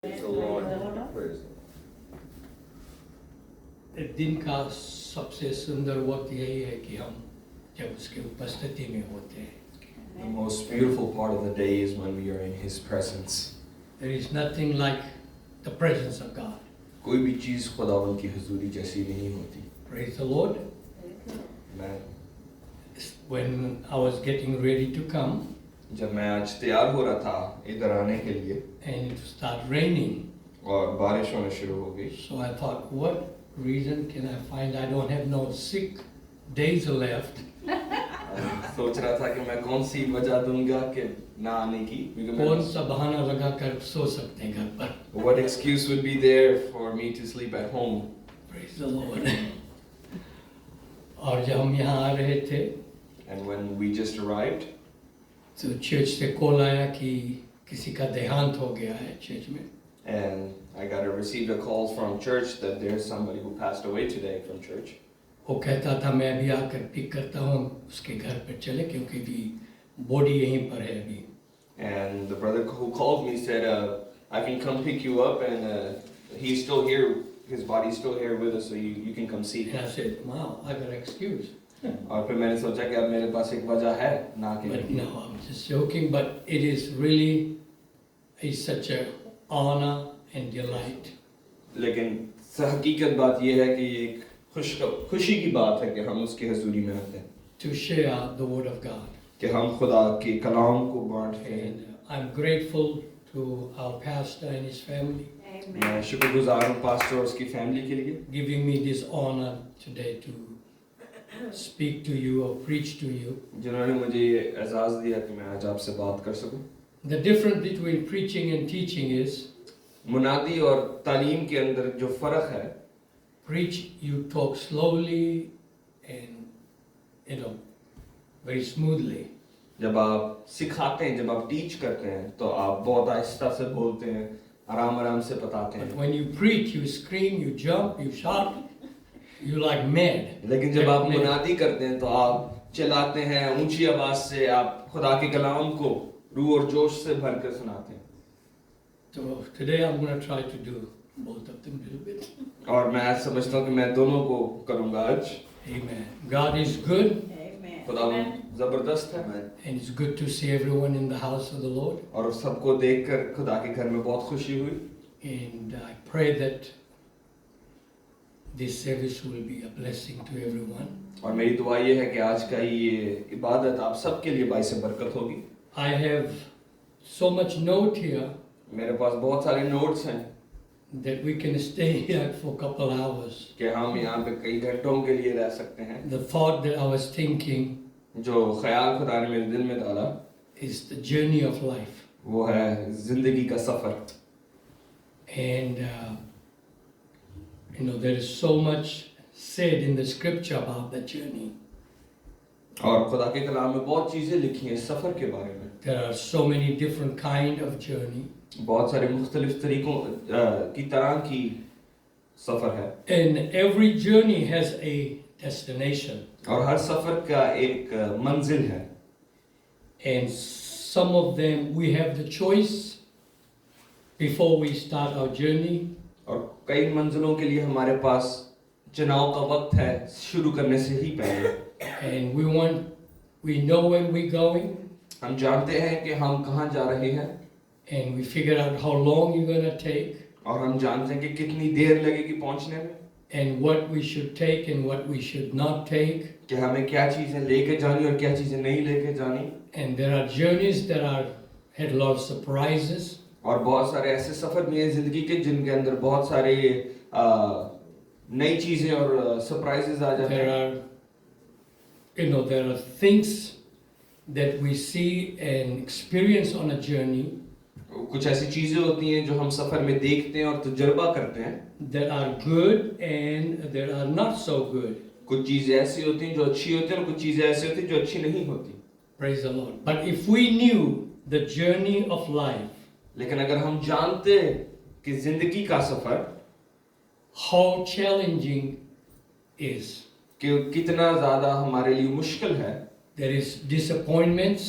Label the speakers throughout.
Speaker 1: Praise the Lord. Praise the Lord.
Speaker 2: दिन का सबसे सुंदर वक्त यही है कि हम जब उसके उपस्थिति में होते हैं.
Speaker 1: The most beautiful part of the day is when we are in His presence.
Speaker 2: There is nothing like the presence of God.
Speaker 1: कोई भी चीज़ खुदावंद की हुजूरी जैसी नहीं होती.
Speaker 2: Praise the Lord.
Speaker 1: मैं
Speaker 2: When I was getting ready to come
Speaker 1: जब मैं आज तैयार हो रहा था इधर आने के लिए
Speaker 2: and it started raining,
Speaker 1: और बारिश होना शुरू हो गई,
Speaker 2: so I thought, what reason can I find? I don't have no sick days left.
Speaker 1: सोच रहा था कि मैं कौन सी वजह दूंगा कि ना आने की, क्योंकि
Speaker 2: कौन
Speaker 1: मैं
Speaker 2: सा बहाना लगा कर सो सकते हैं घर पर.
Speaker 1: what excuse would be there for me to sleep at home.
Speaker 2: Praise the Lord. और जब हम यहाँ आ रहे थे
Speaker 1: And when we just arrived,
Speaker 2: तो चर्च से कॉल आया कि किसी का देहांत हो गया है चर्च में.
Speaker 1: and I received a call from church that there's somebody who passed away today from church.
Speaker 2: वो कहता था मैं अभी आकर पिक करता हूँ, उसके घर पर चले क्योंकि भी बॉडी यहीं पर है अभी.
Speaker 1: And the brother who called me said, I can come pick you up, and he's still here, his body's still here with us, so you can come see
Speaker 2: And
Speaker 1: him.
Speaker 2: I said, wow, I got an excuse.
Speaker 1: और फिर मैंने सोचा कि अब मेरे पास एक वजह है ना के
Speaker 2: But
Speaker 1: लिए.
Speaker 2: no, I'm just joking, but it is really such a honor and delight
Speaker 1: लेकिन हकीकत बात यह है कि एक खुशी की बात है कि हम उसकी हजूरी में आते हैं,
Speaker 2: to share the word of God.
Speaker 1: कि हम खुदा के कलाम को बांटते हैं.
Speaker 2: And I'm grateful to our pastor and his family
Speaker 1: मैं शुक्रगुजार हूँ पास्टर और उसकी फैमिली के लिए,
Speaker 2: giving me this honor today to speak to you or preach to you.
Speaker 1: जिन्होंने मुझे ये एजाज़ दिया कि मैं आज आपसे बात कर सकूं.
Speaker 2: The difference between preaching and teaching is
Speaker 1: मुनादी और तालीम के अंदर जो फ़र्क है,
Speaker 2: preach you talk slowly and very smoothly.
Speaker 1: जब आप सिखाते हैं, जब आप टीच करते हैं तो आप बहुत आहिस्ता से बोलते हैं, आराम से बताते
Speaker 2: But
Speaker 1: हैं.
Speaker 2: when you preach, you scream, you jump, you shout, you like mad.
Speaker 1: लेकिन जब आप मुनादी करते हैं तो आप चिल्लाते हैं, ऊंची आवाज से आप खुदा के कलाम को रूह और जोश से भर कर सुनाते हैं.
Speaker 2: So today I'm going to try to do both of them a little bit.
Speaker 1: और मैं आज समझता हूँ कि मैं दोनों को करूँगा आज.
Speaker 2: Amen. God is good,
Speaker 1: खुदा जबरदस्त है,
Speaker 2: and it's good to see everyone in the house of the Lord.
Speaker 1: और सबको देखकर खुदा के घर में बहुत खुशी हुई.
Speaker 2: And I pray that this service will be a blessing to everyone.
Speaker 1: और मेरी दुआ ये है कि आज का ये इबादत आप सबके लिए बाइस बरकत होगी.
Speaker 2: I have so much note here
Speaker 1: मेरे पास बहुत सारे नोट्स हैं
Speaker 2: that we can stay here for a couple hours.
Speaker 1: कि हम यहाँ पे कई घंटों के लिए रह सकते हैं.
Speaker 2: The thought that I was thinking
Speaker 1: जो ख्याल खुदा ने मेरे दिल में डाला
Speaker 2: is the journey of life.
Speaker 1: वो है जिंदगी का सफर.
Speaker 2: And there is so much said in the scripture about the journey.
Speaker 1: और खुदा के कलाम में बहुत चीजें लिखी हैं सफर के बारे में.
Speaker 2: There are so many different kind of journey.
Speaker 1: बहुत सारे मुख्तलिफ तरीकों की तरह की सफर है.
Speaker 2: And every journey has a destination.
Speaker 1: और हर सफर का एक मंजिल है.
Speaker 2: And some of them we have the choice before we start our journey.
Speaker 1: और कई मंजिलों के लिए हमारे पास चुनाव का वक्त है शुरू करने से ही पहले.
Speaker 2: And we know where we're going.
Speaker 1: हम जानते हैं कि हम कहाँ जा रहे हैं.
Speaker 2: And we figure out how long you're going to take.
Speaker 1: और हम जानते हैं कि कितनी देर लगेगी पहुंचने में.
Speaker 2: And what we should take and what we should not take.
Speaker 1: कि हमें क्या चीजें लेके जानी और क्या चीजें नहीं लेके जानी.
Speaker 2: And there are journeys that had a lot of surprises.
Speaker 1: और बहुत सारे ऐसे सफर भी हैं जिंदगी के जिनके अंदर बहुत सारे नई चीजें और सरप्राइजेस आ जाते हैं.
Speaker 2: There are things that we see and experience on a journey.
Speaker 1: कुछ ऐसी चीजें होती हैं जो हम सफर में देखते हैं और तजुर्बा करते हैं.
Speaker 2: That are good and that are not so good.
Speaker 1: कुछ चीजें ऐसी होती हैं जो अच्छी होती हैं और कुछ चीजें ऐसी होती हैं जो अच्छी नहीं होती.
Speaker 2: Praise the Lord. But if we knew the journey of life,
Speaker 1: लेकिन अगर हम जानते कि जिंदगी का सफर
Speaker 2: how challenging is,
Speaker 1: कि कितना ज्यादा हमारे लिए मुश्किल है.
Speaker 2: there is disappointments,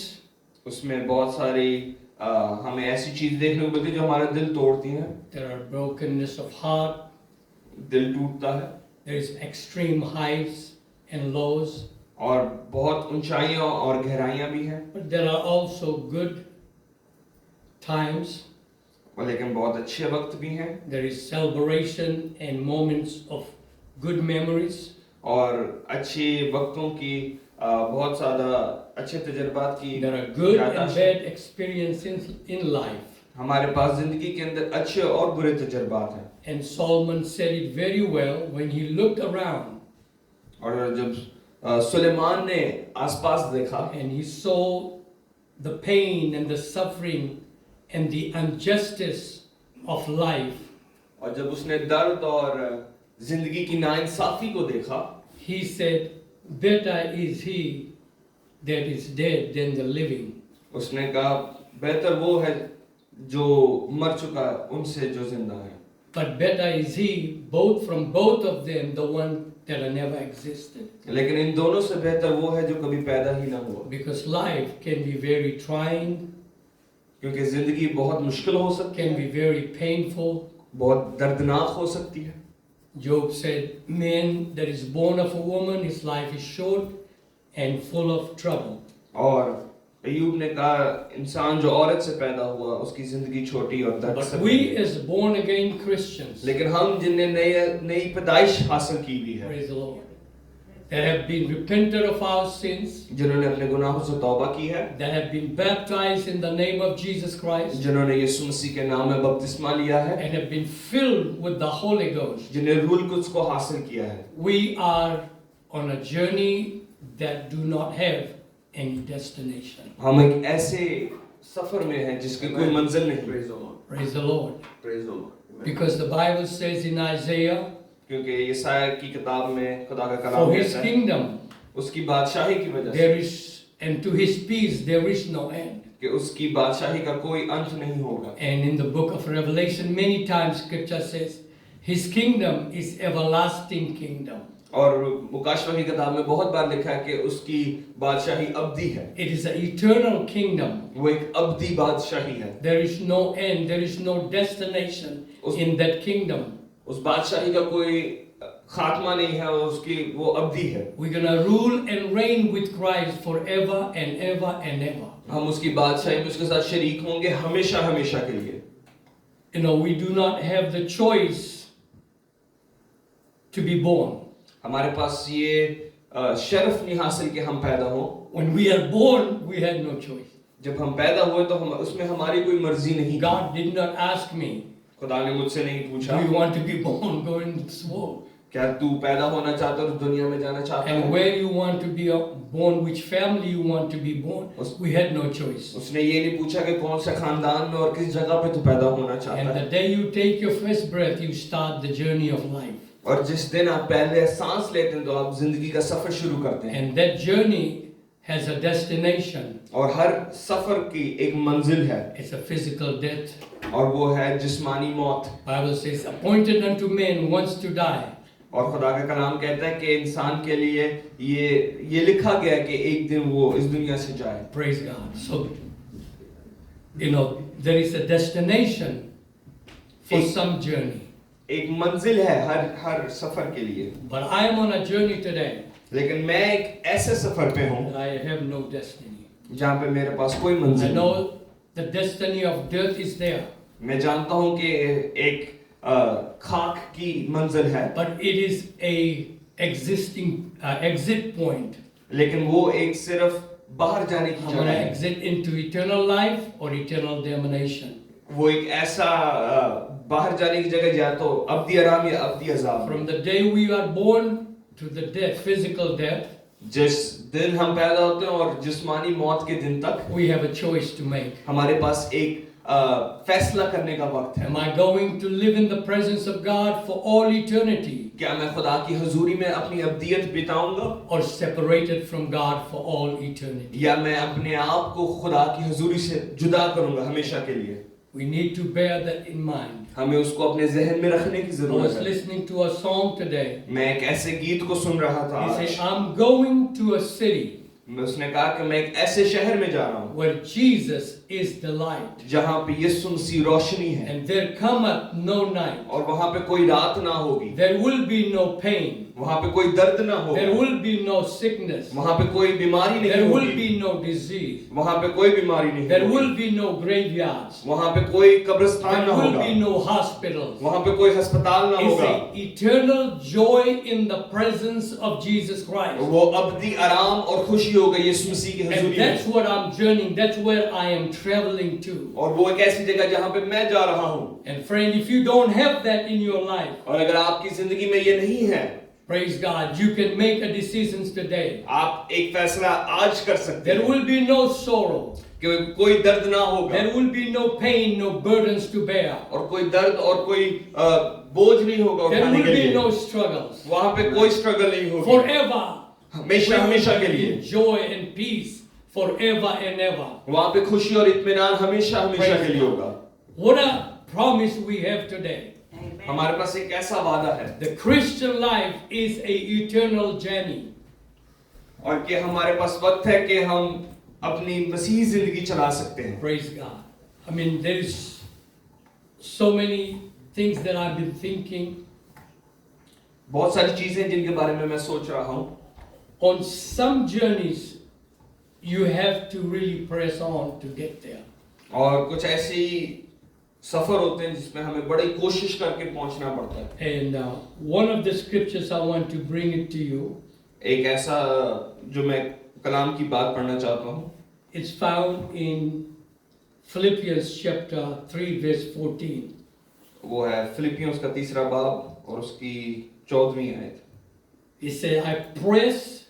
Speaker 1: उसमें बहुत सारी हमें ऐसी चीज देखने को मिलती है जो हमारा दिल तोड़ती हैं,
Speaker 2: There are brokenness of heart.
Speaker 1: दिल टूटता है,
Speaker 2: There is extreme heights and lows.
Speaker 1: और बहुत ऊंचाइयां और गहराइयां भी हैं,
Speaker 2: But there are also good times.
Speaker 1: और लेकिन बहुत अच्छे वक्त भी हैं,
Speaker 2: There is celebration and moments of good memories.
Speaker 1: और अच्छे वक्तों की बहुत ज़्यादा अच्छे तजुर्बात की
Speaker 2: There are good and
Speaker 1: याददाश्त है।
Speaker 2: bad experiences in life.
Speaker 1: हमारे पास जिंदगी के अंदर अच्छे और बुरे तजुर्बात हैं,
Speaker 2: And Solomon said it very well when he looked around
Speaker 1: और जब सुलेमान ने आसपास देखा
Speaker 2: and he saw the pain and the suffering and the injustice of life,
Speaker 1: और जब उसने दर्द और जिंदगी की नाइंसाफी को देखा,
Speaker 2: he said, better is he that is dead than the living.
Speaker 1: उसने कहा बेहतर वो है जो मर चुका है उनसे जो जिंदा है,
Speaker 2: But better is he, both from both of them, the one that never existed.
Speaker 1: लेकिन इन दोनों से बेहतर वो है जो कभी पैदा ही ना हुआ,
Speaker 2: Because life can be very trying,
Speaker 1: क्योंकि जिंदगी बहुत मुश्किल हो सकती
Speaker 2: can
Speaker 1: है,
Speaker 2: be very painful.
Speaker 1: बहुत दर्दनाक हो सकती है।
Speaker 2: Job said, man that is born of a woman, his life is short and full of trouble.
Speaker 1: और अय्यूब ने कहा इंसान जो औरत से पैदा हुआ उसकी जिंदगी छोटी और दर्द से
Speaker 2: But
Speaker 1: भरी
Speaker 2: we
Speaker 1: है।
Speaker 2: as born again Christians,
Speaker 1: लेकिन हम जिनने नई पैदाइश हासिल की हुई है,
Speaker 2: praise the Lord, that have been repented of our sins,
Speaker 1: जिन्होंने अपने गुनाहों से तौबा की है,
Speaker 2: that have been baptized in the name of Jesus Christ,
Speaker 1: जिन्होंने यीशु मसीह के नाम में बपतिस्मा लिया है,
Speaker 2: and have been filled with the Holy Ghost,
Speaker 1: जिन्हें रूह कुद्स को हासिल किया है,
Speaker 2: we are on a journey that do not have any destination.
Speaker 1: हम एक ऐसे सफर में हैं जिसकी कोई मंजिल नहीं।
Speaker 2: Praise the Lord. Because the Bible says in Isaiah,
Speaker 1: क्योंकि यशायाह की किताब में खुदा का कलाम
Speaker 2: for his
Speaker 1: कहता है,
Speaker 2: kingdom
Speaker 1: उसकी बादशाही की वजह से,
Speaker 2: there is, and to his peace there is no end.
Speaker 1: कि उसकी बादशाही का कोई अंत नहीं होगा।
Speaker 2: And in the book of Revelation, many times scripture says, his kingdom is everlasting kingdom.
Speaker 1: और मुकाशवा की किताब में बहुत बार लिखा है कि उसकी बादशाही अब्दी है,
Speaker 2: It is an eternal kingdom.
Speaker 1: वो एक अब्दी बादशाही है।
Speaker 2: There is no end, there is no destination in that kingdom.
Speaker 1: उस बादशाही का कोई खात्मा नहीं है, और उसकी वो अब्दी है।
Speaker 2: We're gonna rule and reign with Christ forever and ever and ever.
Speaker 1: हम उसकी बादशाही में उसके साथ शरीक होंगे हमेशा हमेशा के लिए।
Speaker 2: You know, we do not have the choice to be born.
Speaker 1: हमारे पास ये शर्फ नहीं हासिल कि हम पैदा हों।
Speaker 2: When we are born, we had no choice.
Speaker 1: जब हम पैदा हुए तो हम उसमें हमारी कोई मर्जी नहीं।
Speaker 2: God did not ask me,
Speaker 1: खुदा ने मुझसे नहीं पूछा
Speaker 2: do you want to be born, go in this world?
Speaker 1: क्या तू पैदा होना चाहता है और दुनिया में जाना चाहता
Speaker 2: And
Speaker 1: है,
Speaker 2: where you want to be born, which family you want to be born, we had no choice.
Speaker 1: उसने ये नहीं पूछा कि कौन से खानदान में और किस जगह पे तू पैदा होना चाहता
Speaker 2: And
Speaker 1: है।
Speaker 2: the day you take your first breath, you start the journey of life.
Speaker 1: और जिस दिन आप पहले सांस लेते हैं तो आप जिंदगी का सफर शुरू करते हैं,
Speaker 2: And that journey has a destination.
Speaker 1: और हर सफर की एक मंजिल है,
Speaker 2: It's a physical death.
Speaker 1: और वो है जिस्मानी मौत।
Speaker 2: Bible says, appointed unto men once to die.
Speaker 1: और खुदा का कलाम कहता है कि इंसान के लिए ये लिखा गया है कि एक दिन वो इस दुनिया से जाए।
Speaker 2: Praise God. So, you know, there is a destination for some journey.
Speaker 1: एक मंजिल है हर सफर के लिए।
Speaker 2: But I am on a journey today.
Speaker 1: लेकिन मैं एक ऐसे सफर पे हूँ
Speaker 2: I have no destiny.
Speaker 1: जहाँ पे मेरे पास कोई
Speaker 2: I
Speaker 1: मंजिल नहीं।
Speaker 2: know the destiny of death is there,
Speaker 1: मैं जानता हूँ कि एक खाक की मंजिल है,
Speaker 2: but it is a existing exit point.
Speaker 1: लेकिन वो एक सिर्फ बाहर जाने की
Speaker 2: I'm
Speaker 1: जगह
Speaker 2: going to
Speaker 1: है।
Speaker 2: exit into eternal life or eternal damnation.
Speaker 1: वो एक ऐसा बाहर जाने की जगह, या तो अब्दी आराम या अब्दी अजाब।
Speaker 2: From the day we are born to the death, physical death,
Speaker 1: जिस दिन हम पैदा होते हैं और जिस्मानी मौत के दिन तक
Speaker 2: we have a choice to make.
Speaker 1: हमारे पास एक फैसला करने का वक्त है।
Speaker 2: Am I going to live in the presence of God for all eternity,
Speaker 1: क्या मैं खुदा की हजूरी में अपनी अब्दियत बिताऊंगा,
Speaker 2: or separated from God for all eternity?
Speaker 1: या मैं अपने आप को खुदा की हजूरी से जुदा करूंगा हमेशा के लिए?
Speaker 2: We need to bear that in mind.
Speaker 1: हमें उसको अपने जहन में रखने की
Speaker 2: I
Speaker 1: जरूरत
Speaker 2: was
Speaker 1: है।
Speaker 2: listening to a song today.
Speaker 1: मैं एक ऐसे गीत को सुन रहा था
Speaker 2: He
Speaker 1: आज।
Speaker 2: said, I'm going to a city
Speaker 1: उसने कहा कि मैं एक ऐसे शहर में जा रहा हूँ
Speaker 2: where Jesus is the light,
Speaker 1: जहाँ पे यीशु मसीह रोशनी है
Speaker 2: and there cometh no night.
Speaker 1: और वहाँ पे कोई रात ना होगी,
Speaker 2: There will be no pain.
Speaker 1: वहाँ पे कोई दर्द ना
Speaker 2: There
Speaker 1: होगा,
Speaker 2: will be no sickness.
Speaker 1: वहाँ पे कोई बीमारी नहीं
Speaker 2: There will
Speaker 1: होगी,
Speaker 2: be no disease.
Speaker 1: वहाँ पे कोई बीमारी नहीं
Speaker 2: There
Speaker 1: होगी,
Speaker 2: will be no graveyards.
Speaker 1: वहाँ पे कोई कब्रिस्तान
Speaker 2: There
Speaker 1: ना
Speaker 2: will
Speaker 1: होगा,
Speaker 2: be no hospitals.
Speaker 1: वहाँ पे कोई अस्पताल ना
Speaker 2: It's
Speaker 1: होगा,
Speaker 2: an eternal joy in the presence of Jesus Christ.
Speaker 1: वो अब्दी आराम और खुशी होगा यीशु मसीह की
Speaker 2: And
Speaker 1: हजूरी
Speaker 2: that's
Speaker 1: में।
Speaker 2: what I'm journeying. That's where I am traveling to.
Speaker 1: और वो एक ऐसी जगह जहाँ पे मैं जा रहा हूँ।
Speaker 2: And friend, if you don't have that in your life,
Speaker 1: और अगर आपकी जिंदगी में ये नहीं है,
Speaker 2: praise God, you can make a decisions today.
Speaker 1: आप एक फैसला आज कर सकते
Speaker 2: There
Speaker 1: हैं
Speaker 2: will be no sorrow.
Speaker 1: कि कोई दर्द ना होगा
Speaker 2: There will be no pain, no burdens to bear.
Speaker 1: और कोई दर्द और कोई बोझ नहीं होगा
Speaker 2: There
Speaker 1: उठाने
Speaker 2: will
Speaker 1: के
Speaker 2: be
Speaker 1: लिए,
Speaker 2: no struggles.
Speaker 1: वहाँ पे कोई स्ट्रगल नहीं होगी,
Speaker 2: Forever.
Speaker 1: हमेशा
Speaker 2: We
Speaker 1: हमेशा
Speaker 2: will
Speaker 1: के
Speaker 2: be
Speaker 1: लिए
Speaker 2: in joy and peace forever and ever.
Speaker 1: वहाँ पे खुशी और इत्मीनान हमेशा हमेशा के लिए होगा।
Speaker 2: What a promise we have today.
Speaker 1: हमारे पास एक ऐसा वादा है
Speaker 2: The Christian life is a eternal journey.
Speaker 1: और कि हमारे पास वक्त है कि हम अपनी मसीही जिंदगी चला सकते हैं।
Speaker 2: Praise God. I mean, there is so many things that I've been thinking.
Speaker 1: बहुत सारी चीजें जिनके बारे में मैं सोच रहा हूँ।
Speaker 2: On some journeys, you have to really press on to get there.
Speaker 1: और कुछ ऐसी सफर होते हैं जिसमें हमें बड़ी कोशिश करके पहुंचना पड़ता है।
Speaker 2: And one of the scriptures I want to bring it to you.
Speaker 1: एक ऐसा जो मैं कलाम की बात पढ़ना चाहता हूँ,
Speaker 2: It's found in Philippians chapter 3 verse 14.
Speaker 1: वो है फिलिपियों का 3 बाब और उसकी 14वीं आयत।
Speaker 2: It says, I press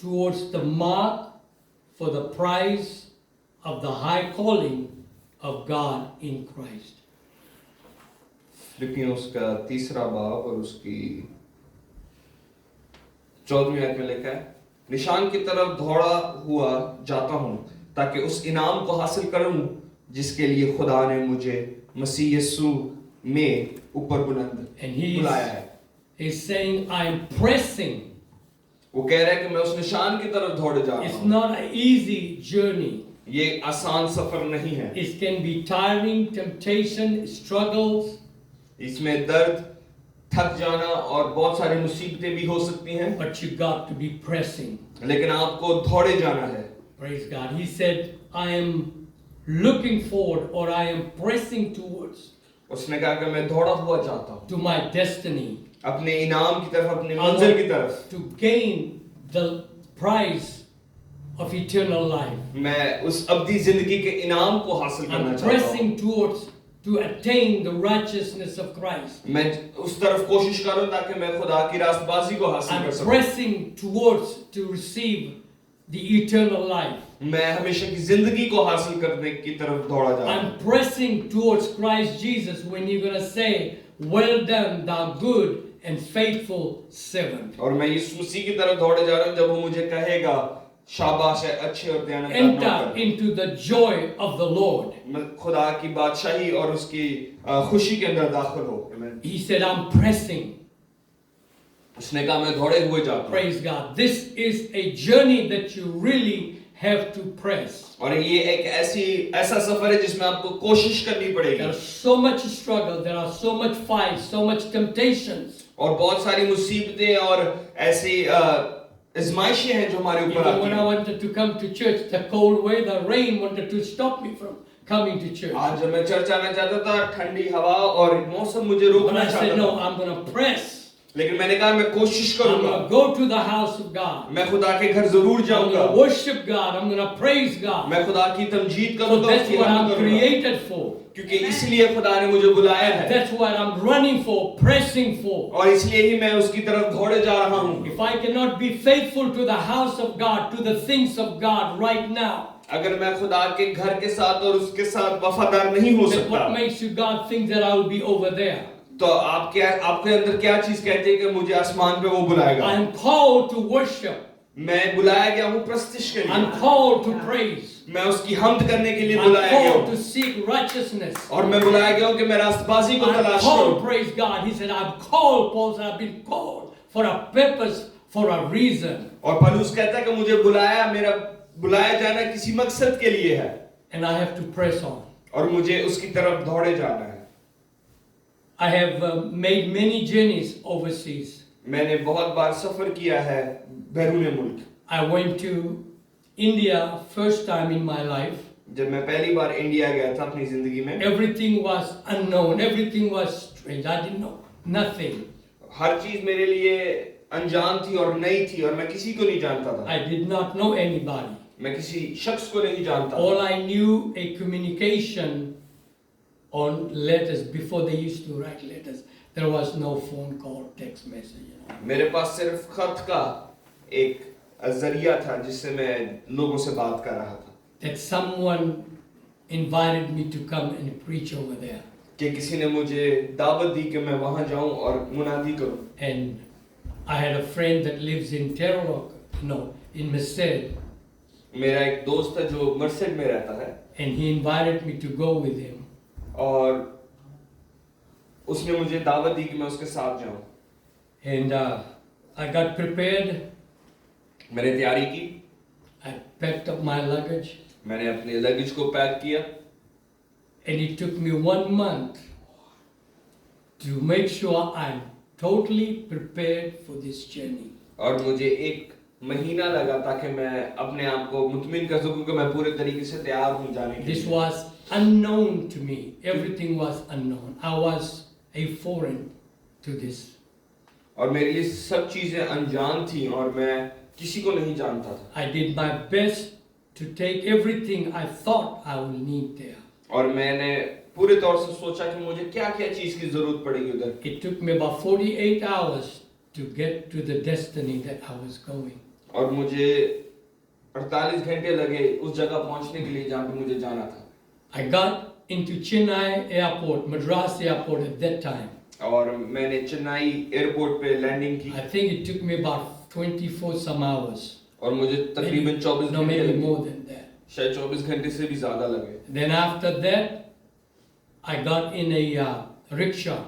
Speaker 2: towards the mark for the prize of the high calling of God in Christ.
Speaker 1: फिलिपियों का 3 बाब और उसकी 14वीं आयत में लिखा है, निशान की तरफ दौड़ा हुआ जाता हूँ ताकि उस इनाम को हासिल करूँ जिसके लिए खुदा ने मुझे मसीह यीशु में ऊपर बुलंद बुलाया है।
Speaker 2: He's saying, I'm pressing.
Speaker 1: वो कह रहा है कि मैं उस निशान की तरफ दौड़े जा रहा
Speaker 2: It's
Speaker 1: हूँ।
Speaker 2: not an easy journey.
Speaker 1: ये आसान सफर नहीं है,
Speaker 2: It can be tiring, temptation, struggles.
Speaker 1: इसमें दर्द, थक जाना और बहुत सारी मुसीबतें भी हो सकती हैं,
Speaker 2: But you got to be pressing.
Speaker 1: लेकिन आपको दौड़े जाना है।
Speaker 2: Praise God. He said, I am looking forward, or I am pressing towards
Speaker 1: उसने कहा कि मैं दौड़ा हुआ जाता हूँ
Speaker 2: to my destiny,
Speaker 1: अपने इनाम की तरफ, अपने मंजिल की तरफ।
Speaker 2: to gain the prize of eternal life.
Speaker 1: मैं उस अब्दी जिंदगी के इनाम को हासिल करना
Speaker 2: I'm
Speaker 1: चाहता हूँ।
Speaker 2: pressing towards to attain the righteousness of Christ.
Speaker 1: मैं उस तरफ कोशिश करूँ ताकि मैं खुदा की रास्तबाजी को हासिल
Speaker 2: I'm
Speaker 1: कर सकूँ।
Speaker 2: pressing towards to receive the eternal life.
Speaker 1: मैं हमेशा की जिंदगी को हासिल करने की तरफ दौड़ा जा रहा हूँ।
Speaker 2: I'm pressing towards Christ Jesus when you're going to say, well done, thou good and faithful servant.
Speaker 1: और मैं यीशु मसीह की तरफ दौड़े जा रहा हूँ जब वो मुझे कहेगा, शाबाश है अच्छे और दयानूं
Speaker 2: Enter
Speaker 1: नौकर।
Speaker 2: into the joy of the Lord.
Speaker 1: मैं खुदा की बादशाही और उसकी खुशी के अंदर दाखिल हो। Amen।
Speaker 2: He said, I'm pressing.
Speaker 1: उसने कहा मैं दौड़े हुए जाता हूँ।
Speaker 2: Praise God. This is a journey that you really have to press.
Speaker 1: और ये एक ऐसा सफर है जिसमें आपको कोशिश करनी पड़ेगी।
Speaker 2: There's so much struggle, there are so much fights, so much temptations.
Speaker 1: और बहुत सारी मुसीबतें और ऐसी आज़माइशें हैं जो हमारे ऊपर
Speaker 2: Even
Speaker 1: आती
Speaker 2: when I
Speaker 1: हैं।
Speaker 2: wanted to come to church, the cold weather, rain wanted to stop me from coming to church.
Speaker 1: आज जब मैं चर्च आना चाहता था, ठंडी हवा और मौसम मुझे
Speaker 2: But
Speaker 1: रोकना
Speaker 2: I
Speaker 1: चाहता
Speaker 2: said, no,
Speaker 1: था,
Speaker 2: I'm going to press.
Speaker 1: लेकिन मैंने कहा मैं कोशिश
Speaker 2: I'm
Speaker 1: करूंगा,
Speaker 2: going to go to the house of God.
Speaker 1: मैं खुदा के घर जरूर
Speaker 2: I'm
Speaker 1: जाऊंगा,
Speaker 2: going to worship God. I'm going to praise God.
Speaker 1: मैं खुदा की तमजीद
Speaker 2: So
Speaker 1: करूंगा,
Speaker 2: that's
Speaker 1: उसकी
Speaker 2: what
Speaker 1: रहमत
Speaker 2: I'm
Speaker 1: करूंगा,
Speaker 2: created for.
Speaker 1: क्योंकि इसलिए खुदा ने मुझे बुलाया है
Speaker 2: That's what I'm running for, pressing for.
Speaker 1: और इसलिए ही मैं उसकी तरफ दौड़े जा रहा हूँ।
Speaker 2: If I cannot be faithful to the house of God, to the things of God right now,
Speaker 1: अगर मैं खुदा के घर के साथ और उसके साथ वफादार नहीं हो
Speaker 2: then
Speaker 1: सकता,
Speaker 2: what makes you God think that I will be over there?
Speaker 1: तो आपके अंदर क्या चीज कहती है कि मुझे आसमान पे वो बुलाएगा?
Speaker 2: I am called to worship.
Speaker 1: मैं बुलाया गया हूँ प्रस्तिश के लिए,
Speaker 2: I'm called to praise.
Speaker 1: मैं उसकी हमद करने के लिए
Speaker 2: I'm
Speaker 1: बुलाया गया
Speaker 2: called
Speaker 1: हूँ
Speaker 2: to seek righteousness.
Speaker 1: और मैं बुलाया गया हूँ कि मैं रास्तबाजी को
Speaker 2: I'm
Speaker 1: तलाश
Speaker 2: called,
Speaker 1: करूँ।
Speaker 2: praise God. He said, I'm called, Paul said, I've been called for a purpose for a reason.
Speaker 1: और पौलुस कहता है कि मुझे मेरा बुलाया जाना किसी मकसद के लिए है
Speaker 2: And I have to press on.
Speaker 1: और मुझे उसकी तरफ दौड़े जाना है।
Speaker 2: I have made many journeys overseas.
Speaker 1: मैंने बहुत बार सफर किया है बैरून मुल्क।
Speaker 2: I went to India first time in my life.
Speaker 1: जब मैं पहली बार इंडिया गया था अपनी जिंदगी में,
Speaker 2: Everything was unknown. Everything was strange. I didn't know nothing.
Speaker 1: हर चीज मेरे लिए अनजान थी और नई थी और मैं किसी को नहीं जानता था।
Speaker 2: I did not know anybody.
Speaker 1: मैं किसी शख्स को नहीं जानता।
Speaker 2: All I knew a communication on letters. Before they used to write letters, there was no phone call, text message.
Speaker 1: मेरे पास सिर्फ खत का एक जरिया था जिससे मैं लोगों से बात कर रहा था।
Speaker 2: That someone invited me to come and preach over there.
Speaker 1: कि किसी ने मुझे दावत दी कि मैं वहां जाऊं और मुनादी करूं।
Speaker 2: And I had a friend that lives in in Merced.
Speaker 1: मेरा एक दोस्त है जो मर्सेड में रहता है
Speaker 2: And he invited me to go with him.
Speaker 1: और उसने मुझे दावत दी कि मैं उसके साथ जाऊं।
Speaker 2: And I got prepared.
Speaker 1: मैंने तैयारी की।
Speaker 2: I packed up my luggage.
Speaker 1: मैंने अपने लगेज को पैक किया।
Speaker 2: And it took me 1 month to make sure I'm totally prepared for this journey.
Speaker 1: और मुझे 1 महीना लगा ताकि मैं अपने आप को मुतमिन कर सकूं कि मैं पूरे तरीके से तैयार हूं जाने के लिए।
Speaker 2: This was unknown to me. Everything was unknown. I was a foreign to this.
Speaker 1: और मेरे लिए सब चीजें अनजान थी और मैं किसी को नहीं जानता था।
Speaker 2: I did my best to take everything I thought I will need there.
Speaker 1: और मैंने पूरे तौर से सोचा कि मुझे क्या-क्या चीज की जरूरत पड़ेगी उधर।
Speaker 2: It took me about 48 hours to get to the destiny that I was going.
Speaker 1: और मुझे 48 घंटे लगे उस जगह पहुंचने के लिए जहां पे मुझे जाना था।
Speaker 2: I got into Chennai airport, Madras airport at that time.
Speaker 1: और मैंने चेन्नई एयरपोर्ट पे लैंडिंग की।
Speaker 2: I think it took me about 24 some hours.
Speaker 1: और मुझे तकरीबन 24
Speaker 2: No,
Speaker 1: घंटे
Speaker 2: maybe
Speaker 1: लगे।
Speaker 2: more than that.
Speaker 1: शायद 24 घंटे से भी ज्यादा लगे।
Speaker 2: Then after that, I got in a rickshaw.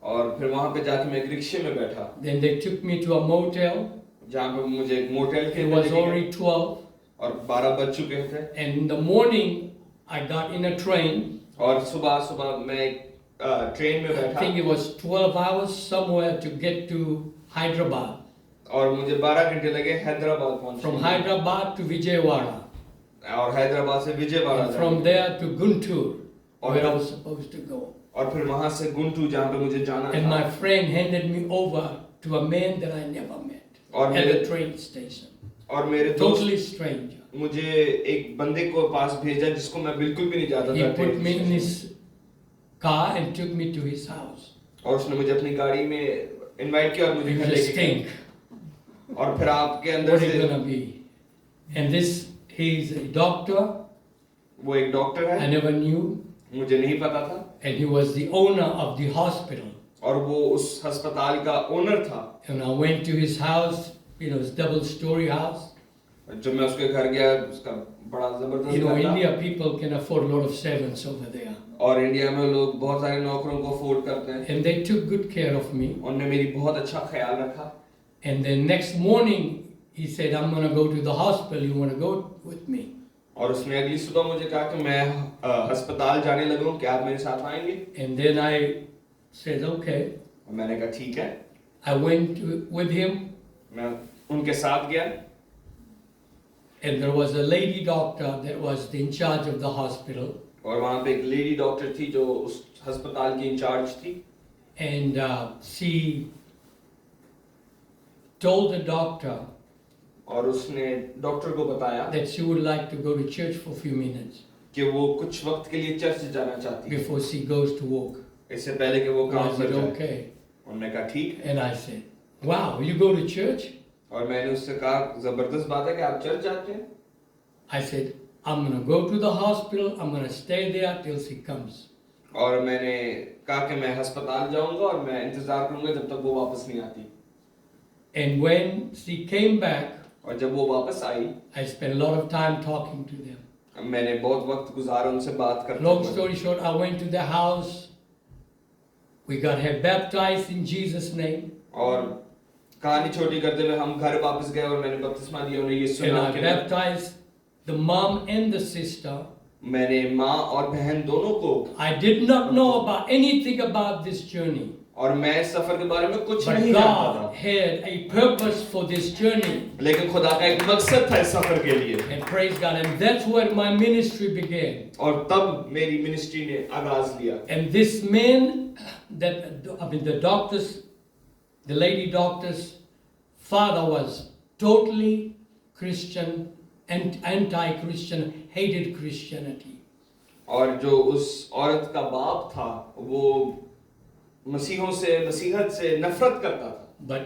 Speaker 1: और फिर वहां पे जाके मैं एक रिक्शे में बैठा
Speaker 2: Then they took me to a motel.
Speaker 1: जहां पे मुझे एक मोटेल के
Speaker 2: It
Speaker 1: अंदर
Speaker 2: was
Speaker 1: लेके गए।
Speaker 2: already 12.
Speaker 1: और 12 बज चुके थे।
Speaker 2: And in the morning, I got in a train.
Speaker 1: और सुबह मैं एक ट्रेन में
Speaker 2: I
Speaker 1: बैठा
Speaker 2: think it was 12 hours somewhere to get to Hyderabad.
Speaker 1: और मुझे 12 घंटे लगे हैदराबाद पहुंचने
Speaker 2: From
Speaker 1: में।
Speaker 2: Hyderabad to Vijayawada.
Speaker 1: और हैदराबाद से विजयवाड़ा
Speaker 2: And from
Speaker 1: जाने।
Speaker 2: there to Guntur,
Speaker 1: और
Speaker 2: where I was supposed to go.
Speaker 1: और फिर वहां से गुंटूर जहां पे मुझे जाना
Speaker 2: And
Speaker 1: था।
Speaker 2: my friend handed me over to a man that I never met
Speaker 1: और
Speaker 2: at
Speaker 1: मेरे
Speaker 2: the train station.
Speaker 1: और मेरे दोस्त
Speaker 2: Totally stranger.
Speaker 1: मुझे एक बंदे को पास भेजा जिसको मैं बिल्कुल भी नहीं जानता
Speaker 2: He
Speaker 1: था।
Speaker 2: put
Speaker 1: train
Speaker 2: me in
Speaker 1: station.
Speaker 2: his car and took me to his house.
Speaker 1: और उसने मुझे अपनी गाड़ी में इनवाइट किया और मुझे
Speaker 2: It
Speaker 1: घर
Speaker 2: was a
Speaker 1: लेके गया।
Speaker 2: stink.
Speaker 1: और फिर आपके अंदर
Speaker 2: What is
Speaker 1: से
Speaker 2: it gonna be? And he's a doctor.
Speaker 1: वो एक डॉक्टर
Speaker 2: I
Speaker 1: है,
Speaker 2: never knew.
Speaker 1: मुझे नहीं पता था।
Speaker 2: And he was the owner of the hospital.
Speaker 1: और वो उस अस्पताल का ओनर था।
Speaker 2: And I went to his house, it's double-story house.
Speaker 1: जब मैं उसके घर गया उसका बड़ा जबरदस्त घर था।
Speaker 2: India people can afford a lot of servants over there.
Speaker 1: और इंडिया में लोग बहुत सारे नौकरों को अफोर्ड करते हैं।
Speaker 2: And they took good care of me.
Speaker 1: उन्होंने मेरी बहुत अच्छा ख्याल रखा।
Speaker 2: And then next morning, he said, I'm going to go to the hospital. You want to go with me?
Speaker 1: और उसने अगली सुबह मुझे कहा कि मैं अस्पताल जाने लगा हूँ, क्या आप मेरे साथ आएंगे?
Speaker 2: And then I said, okay.
Speaker 1: और मैंने कहा ठीक है।
Speaker 2: I went with him.
Speaker 1: मैं उनके साथ गया।
Speaker 2: And there was a lady doctor that was in charge of the hospital.
Speaker 1: और वहाँ पे एक लेडी डॉक्टर थी जो उस अस्पताल की इंचार्ज थी।
Speaker 2: And she told the doctor
Speaker 1: और उसने डॉक्टर को बताया
Speaker 2: that she would like to go to church for a few minutes
Speaker 1: कि वो कुछ वक्त के लिए चर्च जाना चाहती है
Speaker 2: before she goes to work.
Speaker 1: इससे पहले कि वो काम
Speaker 2: Was
Speaker 1: पर
Speaker 2: it
Speaker 1: जाए।
Speaker 2: okay?
Speaker 1: उन्होंने कहा ठीक है।
Speaker 2: And I said, wow, you go to church?
Speaker 1: और मैंने उससे कहा जबरदस्त बात है कि आप चर्च जाते हैं।
Speaker 2: I said, I'm going to go to the hospital. I'm going to stay there till she comes.
Speaker 1: और मैंने कहा कि मैं अस्पताल जाऊंगा और मैं इंतजार करूंगा जब तक वो वापस नहीं आती।
Speaker 2: And when she came back,
Speaker 1: और जब वो वापस आई
Speaker 2: I spent a lot of time talking to them.
Speaker 1: मैंने बहुत वक्त गुजारा उनसे बात करते
Speaker 2: Long
Speaker 1: हुए।
Speaker 2: story short, I went to their house. We got her baptized in Jesus' name.
Speaker 1: और कहानी छोटी करते हुए हम घर वापस गए और मैंने बपतिस्मा दिया, उन्हें यीशु
Speaker 2: and
Speaker 1: नाम
Speaker 2: I
Speaker 1: के नाम।
Speaker 2: baptized the mom and the sister.
Speaker 1: मैंने माँ और बहन दोनों को,
Speaker 2: I did not know about anything about this journey,
Speaker 1: और मैं इस सफर के बारे में कुछ
Speaker 2: but
Speaker 1: नहीं जानता
Speaker 2: God
Speaker 1: था,
Speaker 2: had a purpose for this journey,
Speaker 1: लेकिन खुदा का एक मकसद था इस सफर के लिए,
Speaker 2: and praise God, and that's where my ministry began.
Speaker 1: और तब मेरी मिनिस्ट्री ने आगाज लिया।
Speaker 2: And this man, the doctors, the lady doctor's father was totally Christian and anti-Christian, hated Christianity.
Speaker 1: और जो उस औरत का बाप था वो मसीहों से, मसीहत से नफरत करता था।
Speaker 2: But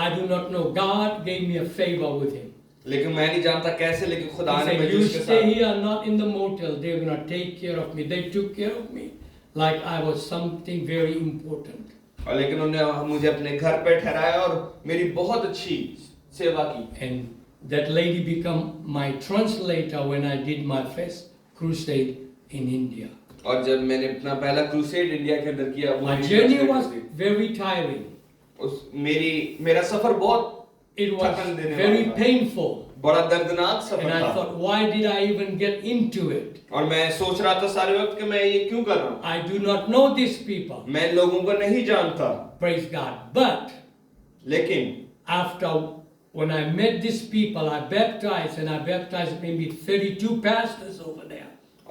Speaker 2: I do not know. God gave me a favor with him.
Speaker 1: लेकिन मैं नहीं जानता कैसे, लेकिन खुदा
Speaker 2: He
Speaker 1: ने
Speaker 2: said,
Speaker 1: मुझे
Speaker 2: "You
Speaker 1: उसके
Speaker 2: stay
Speaker 1: साथ,
Speaker 2: here, not in the motel. They're gonna take care of me." They took care of me like I was something very important.
Speaker 1: और लेकिन उन्होंने मुझे अपने घर पे ठहराया और मेरी बहुत अच्छी सेवा की।
Speaker 2: And that lady became my translator when I did my first crusade in India.
Speaker 1: और जब मैंने अपना पहला क्रूसेड इंडिया के अंदर किया, वो
Speaker 2: My
Speaker 1: मेरी
Speaker 2: journey
Speaker 1: translator
Speaker 2: was
Speaker 1: थी।
Speaker 2: very tiring.
Speaker 1: मेरा सफर बहुत
Speaker 2: It was
Speaker 1: थकन देने
Speaker 2: very
Speaker 1: वाला था।
Speaker 2: painful.
Speaker 1: बड़ा दर्दनाक
Speaker 2: And
Speaker 1: सफर
Speaker 2: I
Speaker 1: था,
Speaker 2: thought, why did I even get into it?
Speaker 1: और मैं सोच रहा था सारे वक्त कि मैं ये क्यों कर रहा हूँ,
Speaker 2: I do not know these people.
Speaker 1: मैं इन लोगों को नहीं जानता।
Speaker 2: Praise God. But
Speaker 1: लेकिन
Speaker 2: after when I met these people, I baptized, and I baptized maybe 32 pastors over there.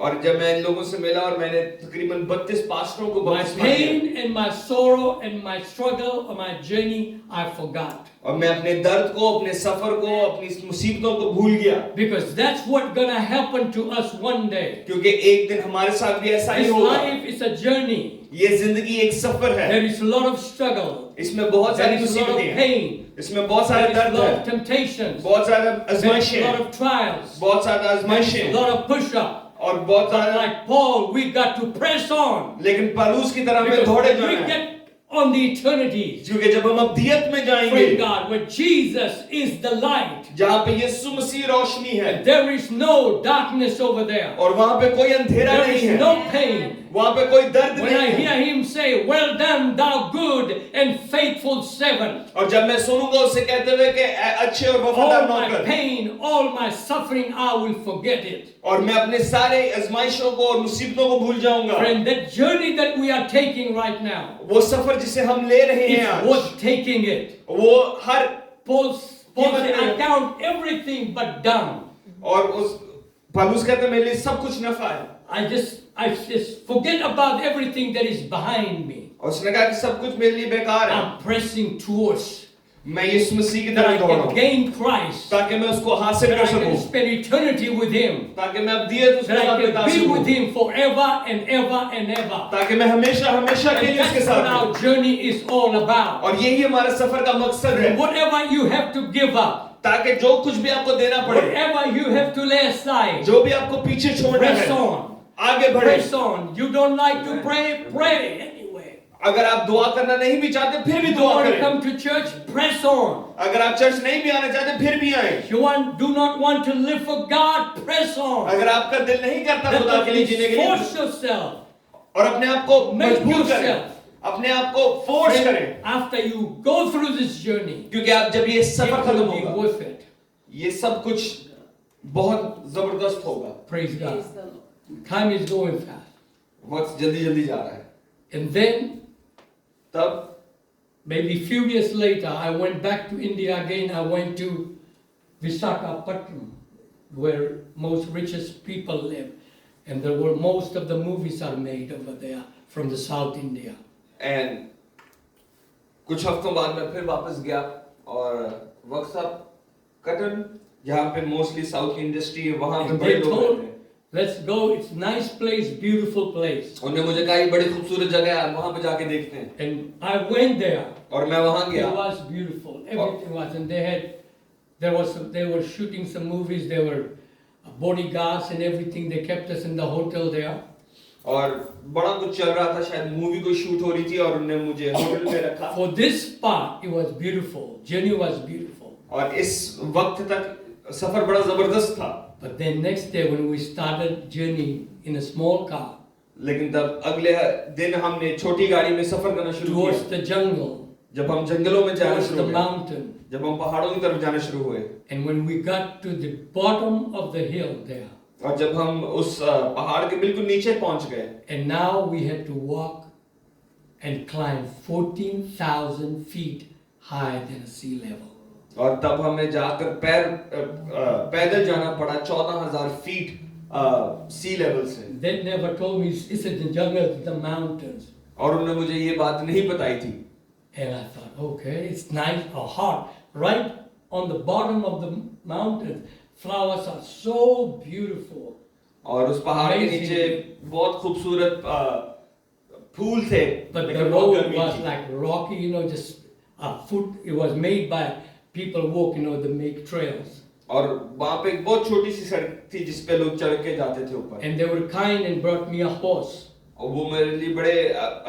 Speaker 1: और जब मैं इन लोगों से मिला और मैंने तकरीबन 32 पास्टरों को
Speaker 2: My
Speaker 1: बपतिस्मा दिया,
Speaker 2: pain and my sorrow and my struggle or my journey, I forgot.
Speaker 1: और मैं अपने दर्द को, अपने सफर को, अपनी इस मुसीबतों को भूल गया,
Speaker 2: Because that's what's gonna happen to us one day.
Speaker 1: क्योंकि एक दिन हमारे साथ भी ऐसा ही
Speaker 2: This
Speaker 1: होगा।
Speaker 2: life is a journey.
Speaker 1: ये जिंदगी एक सफर है,
Speaker 2: There is a lot of struggle.
Speaker 1: इसमें बहुत
Speaker 2: There
Speaker 1: सारी
Speaker 2: is a lot of
Speaker 1: मुसीबतें हैं,
Speaker 2: pain.
Speaker 1: इसमें बहुत
Speaker 2: There
Speaker 1: सारे
Speaker 2: is a
Speaker 1: दर्द
Speaker 2: lot
Speaker 1: है,
Speaker 2: of temptations.
Speaker 1: बहुत सारे
Speaker 2: There is
Speaker 1: आजमाइशें
Speaker 2: a lot
Speaker 1: हैं,
Speaker 2: of trials.
Speaker 1: बहुत सारे
Speaker 2: There is a
Speaker 1: आजमाइशें
Speaker 2: lot of push-up.
Speaker 1: और बहुत
Speaker 2: But
Speaker 1: सारे,
Speaker 2: like Paul, we got to press on.
Speaker 1: लेकिन पौलुस की तरह हमें
Speaker 2: Because
Speaker 1: दौड़े
Speaker 2: when we
Speaker 1: जाना है,
Speaker 2: get on the eternity,
Speaker 1: क्योंकि जब हम अब्दियत में जाएंगे,
Speaker 2: praise God, where Jesus is the light,
Speaker 1: जहाँ पे यीशु मसीह रोशनी है
Speaker 2: there is no darkness over there.
Speaker 1: और वहाँ पे कोई अंधेरा
Speaker 2: There
Speaker 1: नहीं
Speaker 2: is
Speaker 1: है,
Speaker 2: no pain.
Speaker 1: वहाँ पे कोई दर्द
Speaker 2: When I
Speaker 1: नहीं
Speaker 2: hear
Speaker 1: है।
Speaker 2: him say, "Well done, thou good and faithful servant,"
Speaker 1: और जब मैं सुनूंगा उसे कहते हुए कि अच्छे और वफादार
Speaker 2: all my
Speaker 1: नौकर,
Speaker 2: pain, all my suffering, I will forget it.
Speaker 1: और मैं अपने सारे आजमाइशों को और मुसीबतों को भूल जाऊंगा।
Speaker 2: Friend, that journey that we are taking right now,
Speaker 1: वो सफर जिसे हम ले रहे हैं
Speaker 2: it's
Speaker 1: आज,
Speaker 2: worth taking it.
Speaker 1: वो हर,
Speaker 2: Paul said, "I count everything but dung."
Speaker 1: और उस पौलुस कहते हैं मेरे लिए सब कुछ नफा है,
Speaker 2: I just forget about everything that is behind me.
Speaker 1: और उसने कहा कि सब कुछ मेरे लिए बेकार है,
Speaker 2: I'm pressing towards
Speaker 1: मैं यीशु मसीह की
Speaker 2: that I
Speaker 1: तरफ दौड़ रहा
Speaker 2: can
Speaker 1: हूँ,
Speaker 2: gain Christ,
Speaker 1: ताकि मैं उसको हासिल
Speaker 2: that
Speaker 1: कर
Speaker 2: I can
Speaker 1: सकूं,
Speaker 2: spend eternity with Him,
Speaker 1: ताकि मैं अब्दियत उसके
Speaker 2: that
Speaker 1: साथ
Speaker 2: I
Speaker 1: बिता
Speaker 2: can be
Speaker 1: सकूं,
Speaker 2: with Him forever and ever and ever.
Speaker 1: ताकि मैं हमेशा हमेशा के
Speaker 2: And
Speaker 1: लिए उसके
Speaker 2: that's what
Speaker 1: साथ हूं।
Speaker 2: our journey is all about.
Speaker 1: और यही हमारे सफर का मकसद है,
Speaker 2: Whatever you have to give up,
Speaker 1: ताकि जो कुछ भी आपको देना पड़े,
Speaker 2: whatever you have to lay aside,
Speaker 1: जो भी आपको पीछे छोड़ना
Speaker 2: press
Speaker 1: है,
Speaker 2: on.
Speaker 1: आगे बढ़े।
Speaker 2: Press on. You don't like to pray? Pray anyway.
Speaker 1: अगर आप दुआ करना नहीं भी चाहते फिर भी
Speaker 2: You
Speaker 1: दुआ
Speaker 2: want to
Speaker 1: करें,
Speaker 2: come to church? Press on.
Speaker 1: अगर आप चर्च नहीं भी आना चाहते फिर भी आए,
Speaker 2: Do not want to live for God? Press on.
Speaker 1: अगर आपका दिल नहीं करता खुदा के लिए जीने के लिए,
Speaker 2: Force yourself.
Speaker 1: और अपने आप को
Speaker 2: Make
Speaker 1: मजबूर करें,
Speaker 2: yourself.
Speaker 1: अपने आप को फोर्स करें,
Speaker 2: After you go through this journey,
Speaker 1: क्योंकि आप जब ये
Speaker 2: it
Speaker 1: सफर खत्म
Speaker 2: will be
Speaker 1: होगा,
Speaker 2: worth it.
Speaker 1: ये सब कुछ बहुत जबरदस्त होगा।
Speaker 2: Praise God.
Speaker 3: Praise the Lord.
Speaker 2: Time is going fast.
Speaker 1: वक्त जल्दी जल्दी जा रहा है।
Speaker 2: And then,
Speaker 1: तब
Speaker 2: maybe a few years later, I went back to India again. I went to Visakhapatnam, where most richest people live. And there were most of the movies are made over there from the South India.
Speaker 1: And कुछ हफ्तों बाद मैं फिर वापस गया और कटन, जहाँ पे मोस्टली साउथ की इंडस्ट्री है, वहाँ पे
Speaker 2: And
Speaker 1: बड़े
Speaker 2: they
Speaker 1: लोग
Speaker 2: told,
Speaker 1: रहते हैं।
Speaker 2: let's go, it's nice place, beautiful place.
Speaker 1: उन्होंने मुझे कहा ये बड़ी खूबसूरत जगह है, वहाँ पे जाके देखते हैं,
Speaker 2: And I went there.
Speaker 1: और मैं वहाँ
Speaker 2: It
Speaker 1: गया।
Speaker 2: was beautiful. Everything was, and they were shooting some movies. There were bodyguards and everything. They kept us in the hotel there.
Speaker 1: और बड़ा कुछ चल रहा था, शायद मूवी कोई शूट हो रही थी और उन्होंने मुझे होटल में रखा।
Speaker 2: For this part, it was beautiful. Journey was beautiful.
Speaker 1: और इस वक्त तक सफर बड़ा जबरदस्त था।
Speaker 2: But then next day when we started journey in a small car
Speaker 1: लेकिन तब अगले दिन हमने छोटी गाड़ी में सफर करना शुरू
Speaker 2: towards
Speaker 1: किया,
Speaker 2: the jungle,
Speaker 1: जब हम जंगलों में जाना
Speaker 2: towards
Speaker 1: शुरू
Speaker 2: the
Speaker 1: हुए,
Speaker 2: mountain.
Speaker 1: जब हम पहाड़ों की तरफ जाना शुरू हुए,
Speaker 2: And when we got to the bottom of the hill there,
Speaker 1: और जब हम उस पहाड़ के बिल्कुल नीचे पहुंच गए,
Speaker 2: and now we had to walk and climb 14,000 feet higher than sea level.
Speaker 1: और तब हमें जाकर पैदल जाना पड़ा 14,000 फीट सी लेवल से।
Speaker 2: They never told me it's the jungle, it's the mountains.
Speaker 1: और उन्होंने मुझे ये बात नहीं बताई थी।
Speaker 2: And I thought, okay, it's nice or hot. Right on the bottom of the mountain, flowers are so beautiful.
Speaker 1: और उस पहाड़ के
Speaker 2: Amazing.
Speaker 1: नीचे बहुत खूबसूरत फूल थे,
Speaker 2: But
Speaker 1: लेकिन
Speaker 2: the
Speaker 1: बहुत
Speaker 2: road
Speaker 1: गर्मी
Speaker 2: was
Speaker 1: थी।
Speaker 2: like rocky, just a foot. It was made by people walk, they make trails.
Speaker 1: और वहाँ पे एक बहुत छोटी सी सड़क थी जिस पे लोग चढ़ के जाते थे ऊपर।
Speaker 2: And they were kind and brought me a horse.
Speaker 1: और वो मेरे लिए बड़े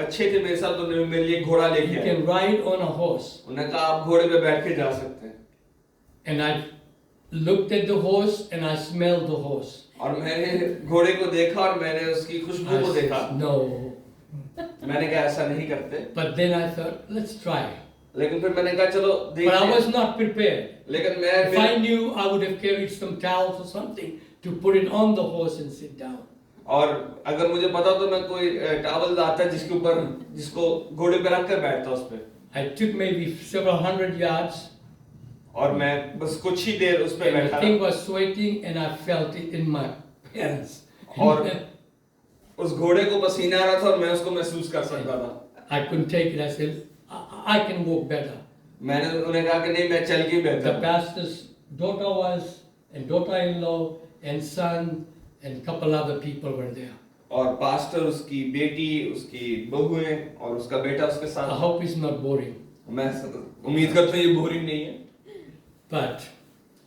Speaker 1: अच्छे थे मेरे साथ, तो उन्होंने मेरे लिए घोड़ा लेके
Speaker 2: You
Speaker 1: आए।
Speaker 2: can ride on a horse.
Speaker 1: उन्होंने कहा आप घोड़े पे बैठ के जा सकते हैं।
Speaker 2: And I looked at the horse and I smelled the horse.
Speaker 1: और मैंने घोड़े को देखा और मैंने उसकी खुशबू को
Speaker 2: I
Speaker 1: देखा।
Speaker 2: said, no.
Speaker 1: मैंने कहा ऐसा नहीं करते,
Speaker 2: But then I thought, let's try.
Speaker 1: लेकिन फिर मैंने कहा चलो
Speaker 2: But I was
Speaker 1: देखते हैं।
Speaker 2: not prepared.
Speaker 1: लेकिन
Speaker 2: If I knew, I would have carried some towels or something to put it on the horse and sit down.
Speaker 1: और अगर मुझे पता तो मैं कोई टॉवल लाता जिसके ऊपर जिसको घोड़े पे रख कर बैठता उस पे।
Speaker 2: I took maybe several hundred yards,
Speaker 1: और मैं बस कुछ ही देर उस पे
Speaker 2: and the
Speaker 1: बैठा
Speaker 2: thing was sweating, and I felt it in my pants.
Speaker 1: और उस घोड़े को पसीना आ रहा था और मैं उसको महसूस कर सकता था।
Speaker 2: I couldn't take it. I said, I can walk better.
Speaker 1: मैंने उन्हें कहा कि नहीं मैं चल के ही
Speaker 2: The
Speaker 1: बेहतर हूँ।
Speaker 2: pastor's daughter was, and daughter-in-law, and son, and a couple other people were there.
Speaker 1: और पास्टर, उसकी बेटी, उसकी बहुएं और उसका बेटा उसके
Speaker 2: I
Speaker 1: साथ।
Speaker 2: hope it's not boring,
Speaker 1: मैं उम्मीद करता हूँ ये बोरिंग नहीं है।
Speaker 2: but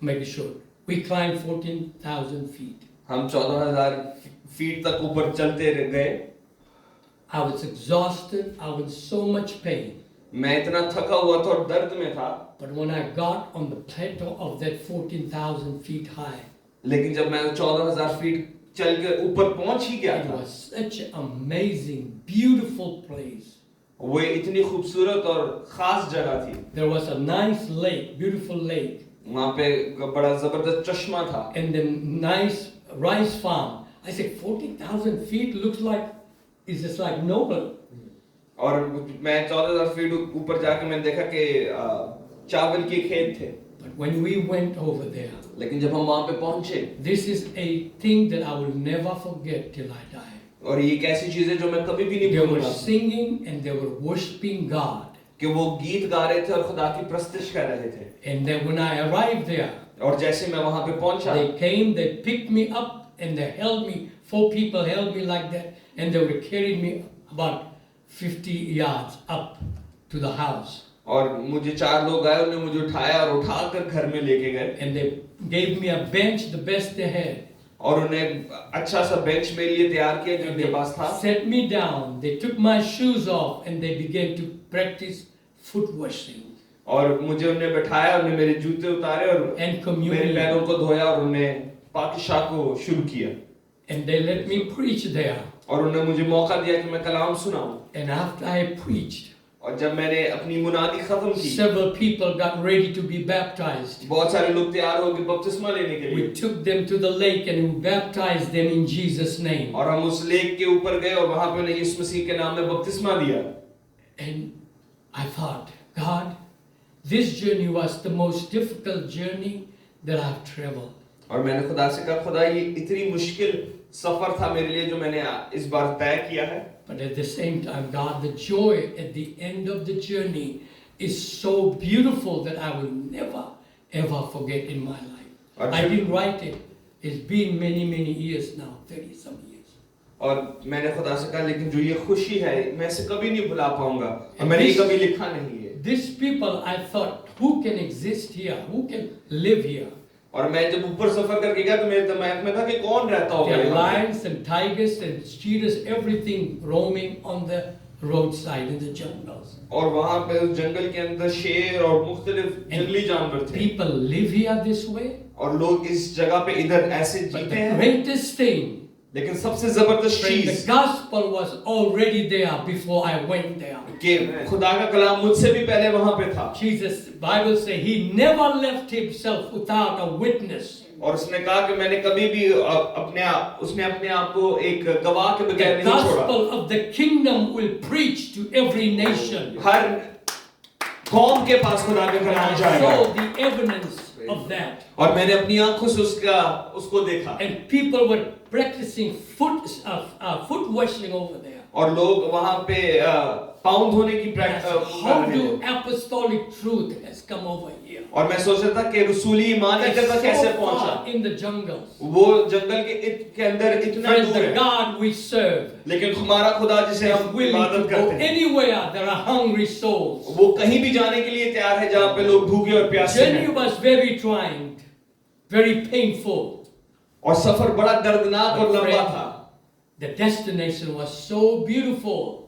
Speaker 2: make it short. We climbed 14,000 feet.
Speaker 1: हम 14,000 फीट तक ऊपर चलते गए।
Speaker 2: I was exhausted. I was in so much pain.
Speaker 1: मैं इतना थका हुआ था और दर्द में था,
Speaker 2: But when I got on the plateau of that 14,000 feet high,
Speaker 1: लेकिन जब मैं 14,000 फीट चल के ऊपर पहुंच ही गया
Speaker 2: it
Speaker 1: था,
Speaker 2: was such an amazing, beautiful place.
Speaker 1: वो इतनी खूबसूरत और खास जगह थी।
Speaker 2: There was a nice lake, beautiful lake,
Speaker 1: वहाँ पे बड़ा जबरदस्त चश्मा था
Speaker 2: and the nice rice farm. I said, 40,000 feet looks like, it's just like nowhere.
Speaker 1: और मैं 14,000 फीट ऊपर जाके मैंने देखा कि चावल के खेत थे।
Speaker 2: But when we went over there,
Speaker 1: लेकिन जब हम वहाँ पे पहुंचे,
Speaker 2: this is a thing that I will never forget till I die.
Speaker 1: और ये एक ऐसी चीज है जो मैं कभी भी नहीं
Speaker 2: They were
Speaker 1: भूलूंगा,
Speaker 2: singing and they were worshiping God.
Speaker 1: कि वो गीत गा रहे थे और खुदा की प्रस्तुति कर रहे थे।
Speaker 2: And then when I arrived there,
Speaker 1: और जैसे मैं वहाँ पे पहुंचा,
Speaker 2: they came, they picked me up, and they held me. 4 people held me like that, and they were carrying me about 50 yards up to the house.
Speaker 1: और मुझे 4 लोग आए, उन्होंने मुझे उठाया और उठाकर घर में लेके गए
Speaker 2: And they gave me a bench, the best they had.
Speaker 1: और उन्हें अच्छा सा बेंच मेरे लिए तैयार किया जो
Speaker 2: And
Speaker 1: उनके पास था।
Speaker 2: they set me down. They took my shoes off, and they began to practice foot washing
Speaker 1: और मुझे उन्हें बैठाया, उन्हें मेरे जूते उतारे और
Speaker 2: and
Speaker 1: मेरे
Speaker 2: communion.
Speaker 1: पैरों को धोया और उन्हें पाकीशाह को शुरू किया।
Speaker 2: And they let me preach there.
Speaker 1: और उन्होंने मुझे मौका दिया कि मैं कलाम सुनाऊं।
Speaker 2: And after I preached,
Speaker 1: और जब मैंने अपनी मुनादी खत्म की,
Speaker 2: several people got ready to be baptized.
Speaker 1: बहुत सारे लोग तैयार हो गए बपतिस्मा लेने के लिए।
Speaker 2: We took them to the lake and we baptized them in Jesus' name.
Speaker 1: और हम उस लेक के ऊपर गए और वहां पे उन्हें यीशु मसीह के नाम में बपतिस्मा दिया।
Speaker 2: And I thought, God, this journey was the most difficult journey that I've traveled.
Speaker 1: और मैंने खुदा से कहा, खुदा ये इतनी मुश्किल सफर था मेरे लिए जो मैंने इस बार तय किया है।
Speaker 2: But at the same time, God, the joy at the end of the journey is so beautiful that I will never, ever forget in my life. I didn't write it. It's been many, many years now, 30 some years.
Speaker 1: और मैंने खुदा से कहा, लेकिन जो ये खुशी है मैं इसे कभी नहीं भुला पाऊंगा और मैंने ये कभी लिखा नहीं है।
Speaker 2: These people, I thought, who can exist here? Who can live here?
Speaker 1: और मैं जब ऊपर सफर करके गया तो मेरे दिमाग में था कि कौन रहता होगा
Speaker 2: There are
Speaker 1: यहाँ पे?
Speaker 2: lions and tigers and cheetahs, everything roaming on the roadside in the jungles.
Speaker 1: और वहाँ पे उस जंगल के अंदर शेर और मुख्तलिफ जंगली जानवर थे
Speaker 2: People live here this way.
Speaker 1: और लोग इस जगह पे इधर ऐसे
Speaker 2: But
Speaker 1: जीते
Speaker 2: the
Speaker 1: हैं।
Speaker 2: greatest thing
Speaker 1: लेकिन सबसे जबरदस्त
Speaker 2: Friend, the
Speaker 1: चीज
Speaker 2: gospel was already there before I went there.
Speaker 1: कि खुदा का कलाम मुझसे भी पहले वहां पे था
Speaker 2: Jesus, the Bible says he never left himself without a witness.
Speaker 1: और उसने कहा कि मैंने कभी भी उसने अपने आप को एक गवाह के बगैर
Speaker 2: The
Speaker 1: नहीं छोड़ा
Speaker 2: gospel of the kingdom will preach to every nation.
Speaker 1: हर कौम के पास खुदा का कलाम
Speaker 2: I
Speaker 1: जाएगा
Speaker 2: saw the evidence of that.
Speaker 1: और मैंने अपनी आंखों से उसको देखा
Speaker 2: And people were practicing foot washing over there.
Speaker 1: और लोग वहां पे पाँव धोने की
Speaker 2: That's
Speaker 1: practice
Speaker 2: how do apostolic truth has come over here.
Speaker 1: और मैं सोच रहा था कि रसूली ईमान इधर तक कैसे
Speaker 2: So
Speaker 1: पहुंचा
Speaker 2: far in the jungles.
Speaker 1: वो जंगल के अंदर इतना
Speaker 2: Friends,
Speaker 1: दूर
Speaker 2: the
Speaker 1: है
Speaker 2: God we serve
Speaker 1: लेकिन हमारा खुदा जिसे
Speaker 2: is
Speaker 1: हम
Speaker 2: willing to
Speaker 1: इबादत
Speaker 2: go
Speaker 1: करते हैं
Speaker 2: anywhere there are hungry souls.
Speaker 1: वो कहीं भी जाने के लिए तैयार है जहाँ पे लोग भूखे और प्यासे
Speaker 2: Journey
Speaker 1: हैं
Speaker 2: was very trying, very painful.
Speaker 1: और सफर बड़ा दर्दनाक और
Speaker 2: But
Speaker 1: लंबा
Speaker 2: friend,
Speaker 1: था
Speaker 2: the destination was so beautiful.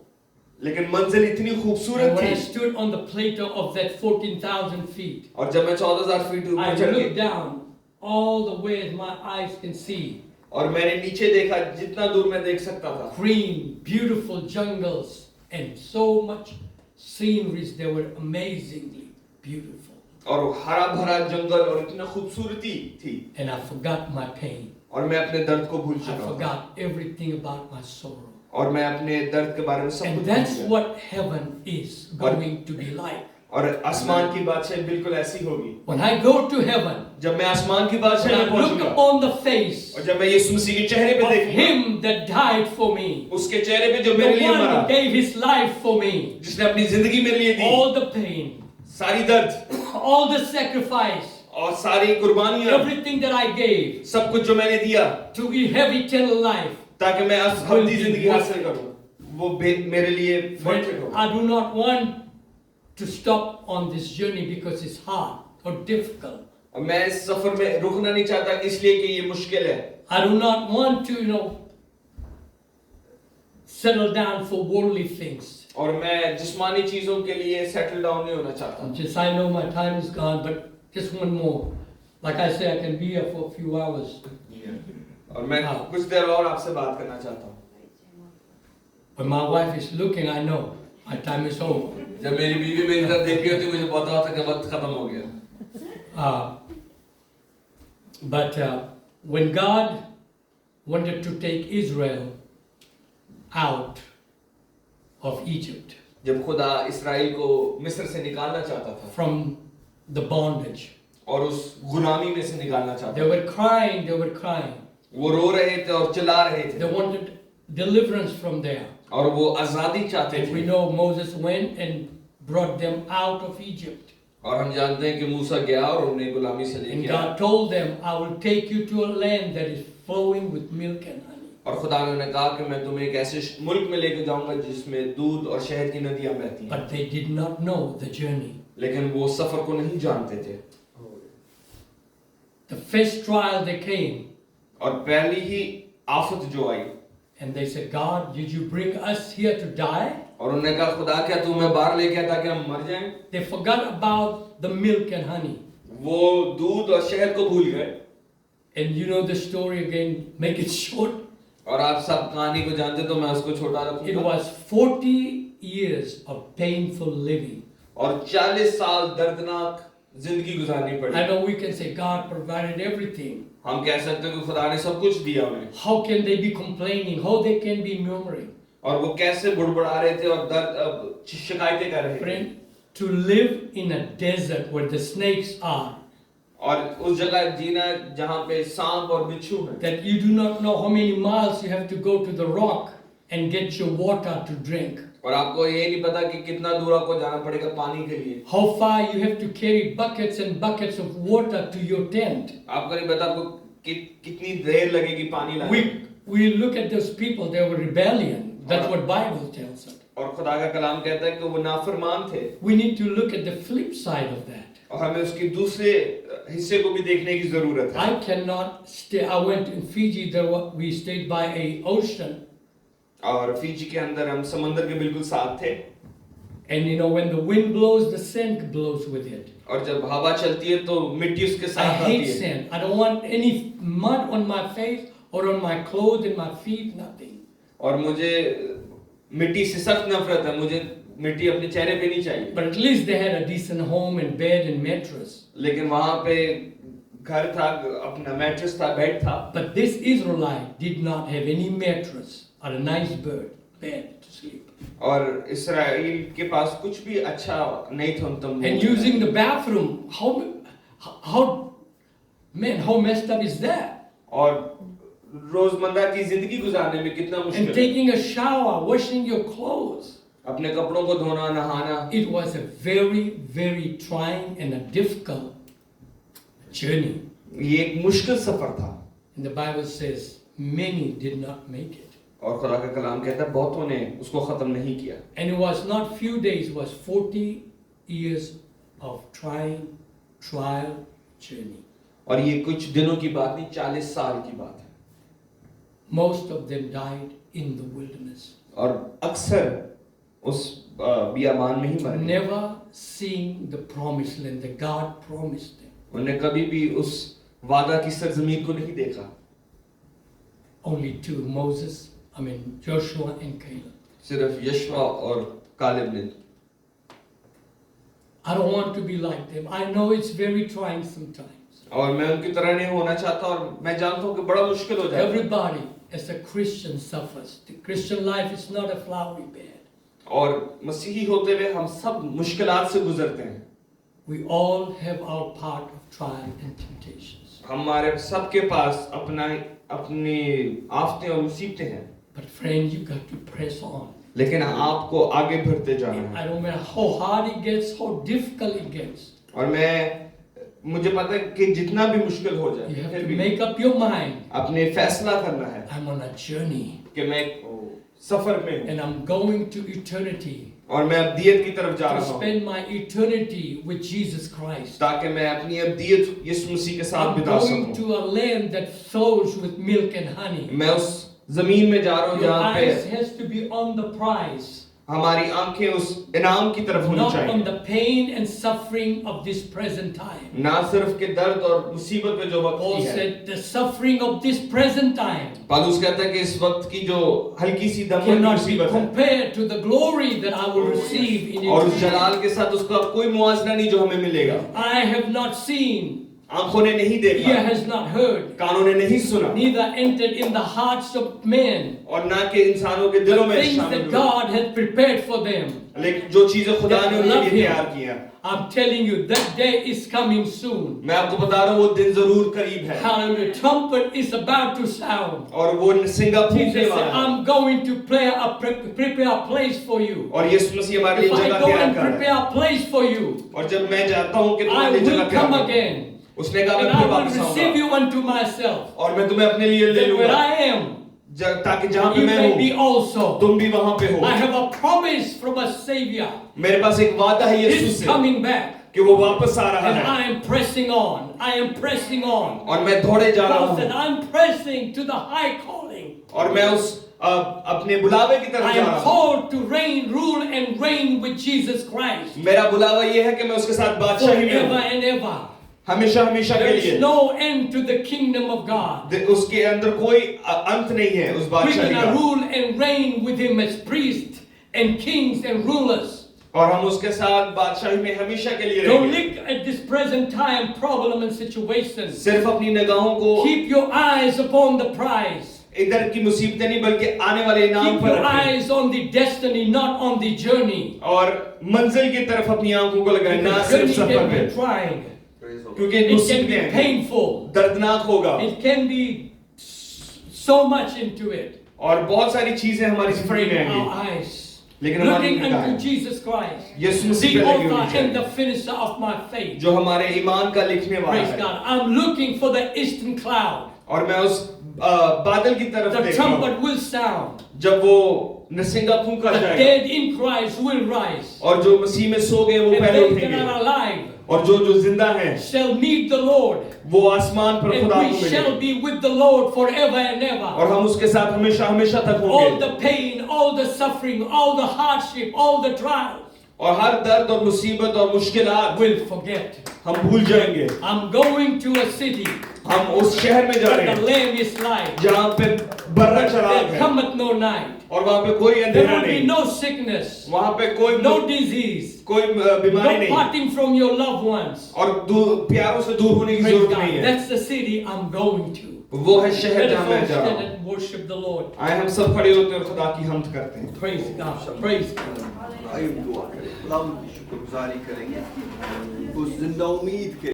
Speaker 1: लेकिन मंजिल इतनी
Speaker 2: And
Speaker 1: खूबसूरत
Speaker 2: when I
Speaker 1: थी
Speaker 2: stood on the plateau of that 14,000 feet,
Speaker 1: और जब मैं 14,000 फीट
Speaker 2: I
Speaker 1: ऊपर चढ़
Speaker 2: looked
Speaker 1: के
Speaker 2: down all the way as my eyes can see.
Speaker 1: और मैंने नीचे देखा जितना दूर मैं देख सकता था
Speaker 2: Green, beautiful jungles, and so much sceneries. They were amazingly beautiful.
Speaker 1: और हरा भरा जंगल और इतना खूबसूरती थी
Speaker 2: And I forgot my pain.
Speaker 1: और मैं अपने दर्द को भूल
Speaker 2: I
Speaker 1: चुका था
Speaker 2: forgot everything about my sorrow.
Speaker 1: और मैं अपने दर्द के बारे में सब
Speaker 2: And
Speaker 1: कुछ
Speaker 2: that's
Speaker 1: भूल गया
Speaker 2: what heaven is going to be like.
Speaker 1: और आसमान की बादशाह बिल्कुल ऐसी होगी
Speaker 2: When I go to heaven,
Speaker 1: जब मैं आसमान की
Speaker 2: when
Speaker 1: बादशाह में
Speaker 2: I look
Speaker 1: पहुंचूंगा
Speaker 2: upon the face
Speaker 1: और जब मैं यीशु मसीह के चेहरे पे
Speaker 2: of
Speaker 1: देखूंगा
Speaker 2: him that died for me,
Speaker 1: उसके चेहरे पे जो
Speaker 2: the
Speaker 1: मेरे लिए
Speaker 2: one
Speaker 1: मरा
Speaker 2: who gave his life for me,
Speaker 1: जिसने अपनी जिंदगी मेरे लिए दी
Speaker 2: all the pain,
Speaker 1: सारी दर्द
Speaker 2: all the sacrifice,
Speaker 1: और सारी कुर्बानियां
Speaker 2: everything that I gave
Speaker 1: सब कुछ जो मैंने दिया
Speaker 2: to have eternal life.
Speaker 1: ताकि मैं अब्दी जिंदगी हासिल करूं वो मेरे लिए
Speaker 2: Friend,
Speaker 1: worth it हो
Speaker 2: I do not want to stop on this journey because it's hard or difficult.
Speaker 1: और मैं इस सफर में रुकना नहीं चाहता इसलिए कि ये मुश्किल है
Speaker 2: I do not want to, settle down for worldly things.
Speaker 1: और मैं जिस्मानी चीजों के लिए सेटल डाउन नहीं होना चाहता
Speaker 2: Just I know my time is gone, but just one more. Like I say, I can be here for a few hours.
Speaker 1: और मैं कुछ देर और आपसे बात करना चाहता हूँ
Speaker 2: When my wife is looking, I know my time is over.
Speaker 1: जब मेरी बीवी मेरी तरफ देख रही होती मुझे पता होता कि वक्त खत्म हो गया
Speaker 2: But when God wanted to take Israel out of Egypt
Speaker 1: जब खुदा इस्राएल को मिस्र से निकालना चाहता था
Speaker 2: from the bondage,
Speaker 1: और उस गुलामी में से निकालना चाहता
Speaker 2: they
Speaker 1: था
Speaker 2: were crying, they were crying.
Speaker 1: वो रो रहे थे और चिल्ला रहे
Speaker 2: They
Speaker 1: थे
Speaker 2: wanted deliverance from there.
Speaker 1: और वो आजादी चाहते
Speaker 2: And we
Speaker 1: थे
Speaker 2: know Moses went and brought them out of Egypt.
Speaker 1: और हम जानते हैं कि मूसा गया और उन्हें गुलामी से
Speaker 2: And
Speaker 1: लेके
Speaker 2: God
Speaker 1: आया
Speaker 2: told them, I will take you to a land that is flowing with milk and honey.
Speaker 1: और खुदा ने उन्हें कहा कि मैं तुम्हें एक ऐसे मुल्क में लेके जाऊंगा जिसमें दूध और शहद की नदियां बहती हैं
Speaker 2: But they did not know the journey.
Speaker 1: लेकिन वो सफर को नहीं जानते थे
Speaker 2: The first trial they came,
Speaker 1: और पहली ही आफत जो आई
Speaker 2: and they said, God, did you bring us here to die?
Speaker 1: और उन्होंने कहा खुदा क्या तू हमें बाहर लेके आया ताकि हम मर जाएं
Speaker 2: They forgot about the milk and honey.
Speaker 1: वो दूध और शहद को भूल गए
Speaker 2: And you know the story again, make it short.
Speaker 1: और आप सब कहानी को जानते तो मैं उसको छोटा
Speaker 2: It
Speaker 1: रखूंगा
Speaker 2: was 40 years of painful living.
Speaker 1: और 40 साल दर्दनाक जिंदगी गुजारनी
Speaker 2: I
Speaker 1: पड़ी
Speaker 2: know we can say God provided everything.
Speaker 1: हम कह सकते हैं कि खुदा ने सब कुछ दिया उन्हें
Speaker 2: How can they be complaining? How they can be murmuring?
Speaker 1: और वो कैसे बुड़बुड़ा रहे थे और दर्द शिकायतें कर रहे थे
Speaker 2: Friend, to live in a desert where the snakes are,
Speaker 1: और उस जगह जीना जहाँ पे सांप और बिच्छू हैं
Speaker 2: that you do not know how many miles you have to go to the rock and get your water to drink.
Speaker 1: और आपको ये नहीं पता कि कितना दूर आपको जाना पड़ेगा पानी के लिए
Speaker 2: How far you have to carry buckets and buckets of water to your tent.
Speaker 1: आपको नहीं पता आपको कितनी देर लगेगी पानी लाने में।
Speaker 2: We look at those people, they were rebellion. That's what Bible tells us.
Speaker 1: और खुदा का कलाम कहता है कि वो नाफरमान थे
Speaker 2: We need to look at the flip side of that.
Speaker 1: और हमें उसकी दूसरे हिस्से को भी देखने की जरूरत है
Speaker 2: I cannot stay. I went in Fiji. We stayed by a ocean,
Speaker 1: और फीजी के अंदर हम समंदर के बिल्कुल साथ थे
Speaker 2: and when the wind blows, the sand blows with it.
Speaker 1: और जब हवा चलती है तो मिट्टी उसके
Speaker 2: I
Speaker 1: साथ आती
Speaker 2: hate
Speaker 1: है
Speaker 2: sand. I don't want any mud on my face or on my clothes and my feet, nothing.
Speaker 1: और मुझे मिट्टी से सख्त नफरत है, मुझे मिट्टी अपने चेहरे पे नहीं चाहिए।
Speaker 2: But at least they had a decent home and bed and mattress.
Speaker 1: लेकिन वहां पे घर था, अपना मैट्रेस था, बेड था।
Speaker 2: But this Israelite did not have any mattress or a nice bed to sleep.
Speaker 1: और इस्राएल के पास कुछ भी अच्छा नहीं था उन तंबू
Speaker 2: And
Speaker 1: में।
Speaker 2: using the bathroom, how messed up is that?
Speaker 1: और रोजमर्रा की जिंदगी गुजारने में कितना
Speaker 2: And
Speaker 1: मुश्किल है।
Speaker 2: taking a shower, washing your clothes.
Speaker 1: अपने कपड़ों को धोना, नहाना।
Speaker 2: It was a very, very trying and a difficult journey.
Speaker 1: ये एक मुश्किल सफर था।
Speaker 2: And the Bible says many did not make it.
Speaker 1: और खुदा का कलाम कहता है बहुतों ने उसको खत्म नहीं किया।
Speaker 2: And it was not few days, it was 40 years of trial journey.
Speaker 1: और ये कुछ दिनों की बात नहीं, 40 साल की बात है।
Speaker 2: Most of them died in the wilderness.
Speaker 1: और अक्सर उस बियाबान में ही मरे।
Speaker 2: Never seeing the promised land that God promised them.
Speaker 1: उन्हें कभी भी उस वादा की सरजमीन को नहीं देखा।
Speaker 2: Only two, Joshua and Caleb.
Speaker 1: सिर्फ यशवा और कालेब ने।
Speaker 2: I don't want to be like them. I know it's very trying sometimes.
Speaker 1: और मैं उनकी तरह नहीं होना चाहता, और मैं जानता हूँ कि बड़ा मुश्किल हो जाता है।
Speaker 2: Everybody as a Christian suffers. The Christian life is not a flowery bed.
Speaker 1: और मसीही होते हुए हम सब मुश्किलात से गुजरते हैं।
Speaker 2: We all have our part of trial and temptations.
Speaker 1: हमारे सबके पास अपनी आफतें और मुसीबतें हैं।
Speaker 2: But friend, you got to press on.
Speaker 1: लेकिन आपको आगे बढ़ते जाना है।
Speaker 2: I don't matter how hard it gets, how difficult it gets.
Speaker 1: और मुझे पता है कि जितना भी मुश्किल हो जाए,
Speaker 2: You have
Speaker 1: फिर
Speaker 2: to
Speaker 1: भी
Speaker 2: make up your mind.
Speaker 1: अपने फैसला करना है
Speaker 2: I'm on a journey.
Speaker 1: कि मैं एक सफर में हूँ
Speaker 2: And I'm going to eternity.
Speaker 1: और मैं अब्दियत की तरफ जा
Speaker 2: To
Speaker 1: रहा हूँ,
Speaker 2: spend my eternity with Jesus Christ.
Speaker 1: ताकि मैं अपनी अब्दियत यीशु मसीह के साथ
Speaker 2: I'm
Speaker 1: बिता
Speaker 2: going
Speaker 1: सकूं।
Speaker 2: to a land that flows with milk and honey.
Speaker 1: मैं उस जमीन में जा रहा हूँ
Speaker 2: Your
Speaker 1: जहाँ
Speaker 2: eyes
Speaker 1: पे
Speaker 2: has to be on the prize,
Speaker 1: हमारी आंखें उस इनाम की तरफ होनी
Speaker 2: not on
Speaker 1: चाहिए,
Speaker 2: the pain and suffering of this present time.
Speaker 1: ना सिर्फ के दर्द और मुसीबत में जो वक्त
Speaker 2: Paul
Speaker 1: की है।
Speaker 2: said the suffering of this present time
Speaker 1: पौलुस कहता है कि इस वक्त की जो हल्की सी दम की
Speaker 2: cannot be
Speaker 1: मुसीबत है,
Speaker 2: compared to the glory that I will receive in
Speaker 1: और उस
Speaker 2: eternity.
Speaker 1: जलाल के साथ उसका कोई मुआवजा नहीं जो हमें मिलेगा।
Speaker 2: I have not seen,
Speaker 1: आंखों ने नहीं देखा,
Speaker 2: ear has not heard,
Speaker 1: कानों ने नहीं सुना,
Speaker 2: neither entered in the hearts of men
Speaker 1: और ना के इंसानों के दिलों में
Speaker 2: things
Speaker 1: शामिल
Speaker 2: that
Speaker 1: हुए।
Speaker 2: God had prepared for them.
Speaker 1: लेकिन जो चीजें खुदा ने उनके लिए तैयार किया,
Speaker 2: I'm telling you, that day is coming soon.
Speaker 1: मैं आपको बता रहा हूँ वो दिन जरूर करीब है,
Speaker 2: Hallelujah. Trumpet is about to sound.
Speaker 1: और वो सिंगा फूंकने
Speaker 2: Jesus said,
Speaker 1: वाला है।
Speaker 2: I'm going to prepare a place for you.
Speaker 1: और यीशु मसीह हमारे लिए
Speaker 2: If I
Speaker 1: जगह
Speaker 2: go
Speaker 1: तैयार
Speaker 2: and
Speaker 1: कर रहा है।
Speaker 2: prepare a place for you,
Speaker 1: और जब मैं जाता हूँ कि
Speaker 2: I
Speaker 1: तुम्हारे लिए
Speaker 2: will
Speaker 1: जगह तैयार
Speaker 2: come
Speaker 1: करूं,
Speaker 2: again.
Speaker 1: उसने कहा
Speaker 2: And
Speaker 1: मैं
Speaker 2: I
Speaker 1: फिर
Speaker 2: will
Speaker 1: वापस
Speaker 2: receive
Speaker 1: आऊंगा
Speaker 2: you unto myself.
Speaker 1: और मैं तुम्हें अपने लिए ले
Speaker 2: That where
Speaker 1: लूंगा,
Speaker 2: I am,
Speaker 1: ताकि जहाँ पे
Speaker 2: you
Speaker 1: मैं
Speaker 2: may be
Speaker 1: हूँ
Speaker 2: also.
Speaker 1: तुम भी वहाँ पे हो।
Speaker 2: I have a promise from a Savior.
Speaker 1: मेरे पास एक वादा है यीशु
Speaker 2: He's
Speaker 1: से
Speaker 2: coming back.
Speaker 1: कि वो वापस आ रहा
Speaker 2: And
Speaker 1: है,
Speaker 2: I am pressing on. I am pressing on.
Speaker 1: और मैं दौड़े जा रहा
Speaker 2: Paul said,
Speaker 1: हूँ,
Speaker 2: I'm pressing to the high calling.
Speaker 1: और मैं उस अपने बुलावे की तरफ
Speaker 2: I
Speaker 1: जा
Speaker 2: am
Speaker 1: रहा हूँ।
Speaker 2: called to reign, rule and reign with Jesus Christ.
Speaker 1: मेरा बुलावा ये है कि मैं उसके साथ बादशाही में
Speaker 2: Forever
Speaker 1: हूँ,
Speaker 2: and ever.
Speaker 1: हमेशा हमेशा
Speaker 2: There
Speaker 1: के
Speaker 2: is
Speaker 1: लिए।
Speaker 2: no end to the kingdom of God.
Speaker 1: उसके अंदर कोई अंत नहीं है उस
Speaker 2: We
Speaker 1: बादशाही
Speaker 2: can
Speaker 1: का,
Speaker 2: rule and reign with Him as priests and kings and rulers.
Speaker 1: और हम उसके साथ बादशाही में हमेशा के लिए
Speaker 2: Don't
Speaker 1: रहेंगे।
Speaker 2: look at this present time problem and situations.
Speaker 1: सिर्फ अपनी निगाहों को
Speaker 2: Keep your eyes upon the prize.
Speaker 1: इधर की मुसीबतें नहीं बल्कि आने वाले इनाम
Speaker 2: Keep
Speaker 1: पर
Speaker 2: your
Speaker 1: रखें,
Speaker 2: eyes on the destiny, not on the journey.
Speaker 1: और मंजिल की तरफ अपनी आंखों को लगाएं, ना
Speaker 2: The
Speaker 1: सिर्फ
Speaker 2: journey
Speaker 1: सफर
Speaker 2: can
Speaker 1: पे,
Speaker 2: be trying.
Speaker 1: क्योंकि
Speaker 2: It can be
Speaker 1: मुसीबतें हैं,
Speaker 2: painful.
Speaker 1: दर्दनाक होगा,
Speaker 2: It can be so much into it.
Speaker 1: और बहुत सारी चीजें हमारी जिंदगी में
Speaker 2: Our
Speaker 1: आएंगी,
Speaker 2: eyes
Speaker 1: लेकिन हमारी
Speaker 2: looking unto
Speaker 1: निगाहें
Speaker 2: Jesus Christ,
Speaker 1: Yeshu Masih
Speaker 2: the
Speaker 1: पे लगी होनी
Speaker 2: author and
Speaker 1: चाहिए,
Speaker 2: the finisher of my faith.
Speaker 1: जो हमारे ईमान का लिखने वाला
Speaker 2: Praise
Speaker 1: है।
Speaker 2: God. I'm looking for the eastern cloud.
Speaker 1: और मैं उस बादल की तरफ
Speaker 2: The
Speaker 1: देख रहा हूँ,
Speaker 2: trumpet will sound.
Speaker 1: जब वो नरसिंगा फूंका
Speaker 2: The
Speaker 1: जाएगा,
Speaker 2: dead in Christ will rise.
Speaker 1: और जो मसीह में सो गए वो
Speaker 2: And
Speaker 1: पहले
Speaker 2: they that
Speaker 1: उठेंगे,
Speaker 2: are alive
Speaker 1: और जो जिंदा हैं
Speaker 2: shall meet the Lord.
Speaker 1: वो आसमान पर
Speaker 2: And
Speaker 1: खुदा
Speaker 2: we
Speaker 1: को
Speaker 2: shall
Speaker 1: मिलेंगे,
Speaker 2: be with the Lord forever and ever.
Speaker 1: और हम उसके साथ हमेशा हमेशा तक
Speaker 2: All
Speaker 1: होंगे,
Speaker 2: the pain, all the suffering, all the hardship, all the trials
Speaker 1: और हर दर्द और मुसीबत और मुश्किलात
Speaker 2: will forget.
Speaker 1: हम भूल जाएंगे।
Speaker 2: I'm going to a city
Speaker 1: हम उस शहर में जा
Speaker 2: where
Speaker 1: रहे
Speaker 2: the
Speaker 1: हैं
Speaker 2: lamb is light.
Speaker 1: जहाँ पे बर्रा चराग
Speaker 2: There
Speaker 1: है
Speaker 2: cometh no night.
Speaker 1: और वहाँ पे कोई
Speaker 2: There
Speaker 1: अंधेरा
Speaker 2: will be
Speaker 1: नहीं,
Speaker 2: no sickness,
Speaker 1: वहाँ पे कोई
Speaker 2: no disease,
Speaker 1: कोई बीमारी
Speaker 2: no
Speaker 1: नहीं
Speaker 2: parting from your loved ones.
Speaker 1: और प्यारों से दूर होने की
Speaker 2: Praise
Speaker 1: जरूरत
Speaker 2: God.
Speaker 1: नहीं है।
Speaker 2: That's the city I'm going to.
Speaker 1: वो है शहर
Speaker 2: Let us
Speaker 1: जहाँ मैं
Speaker 2: all
Speaker 1: जा रहा
Speaker 2: stand
Speaker 1: हूँ।
Speaker 2: and worship the Lord.
Speaker 1: आए हम सब खड़े होते हैं और खुदा की हमद करते हैं।
Speaker 2: Praise God. Praise God.
Speaker 3: आइए दुआ करें, खुदा उनकी शुक्रगुजारी करेंगे उस जिंदा उम्मीद के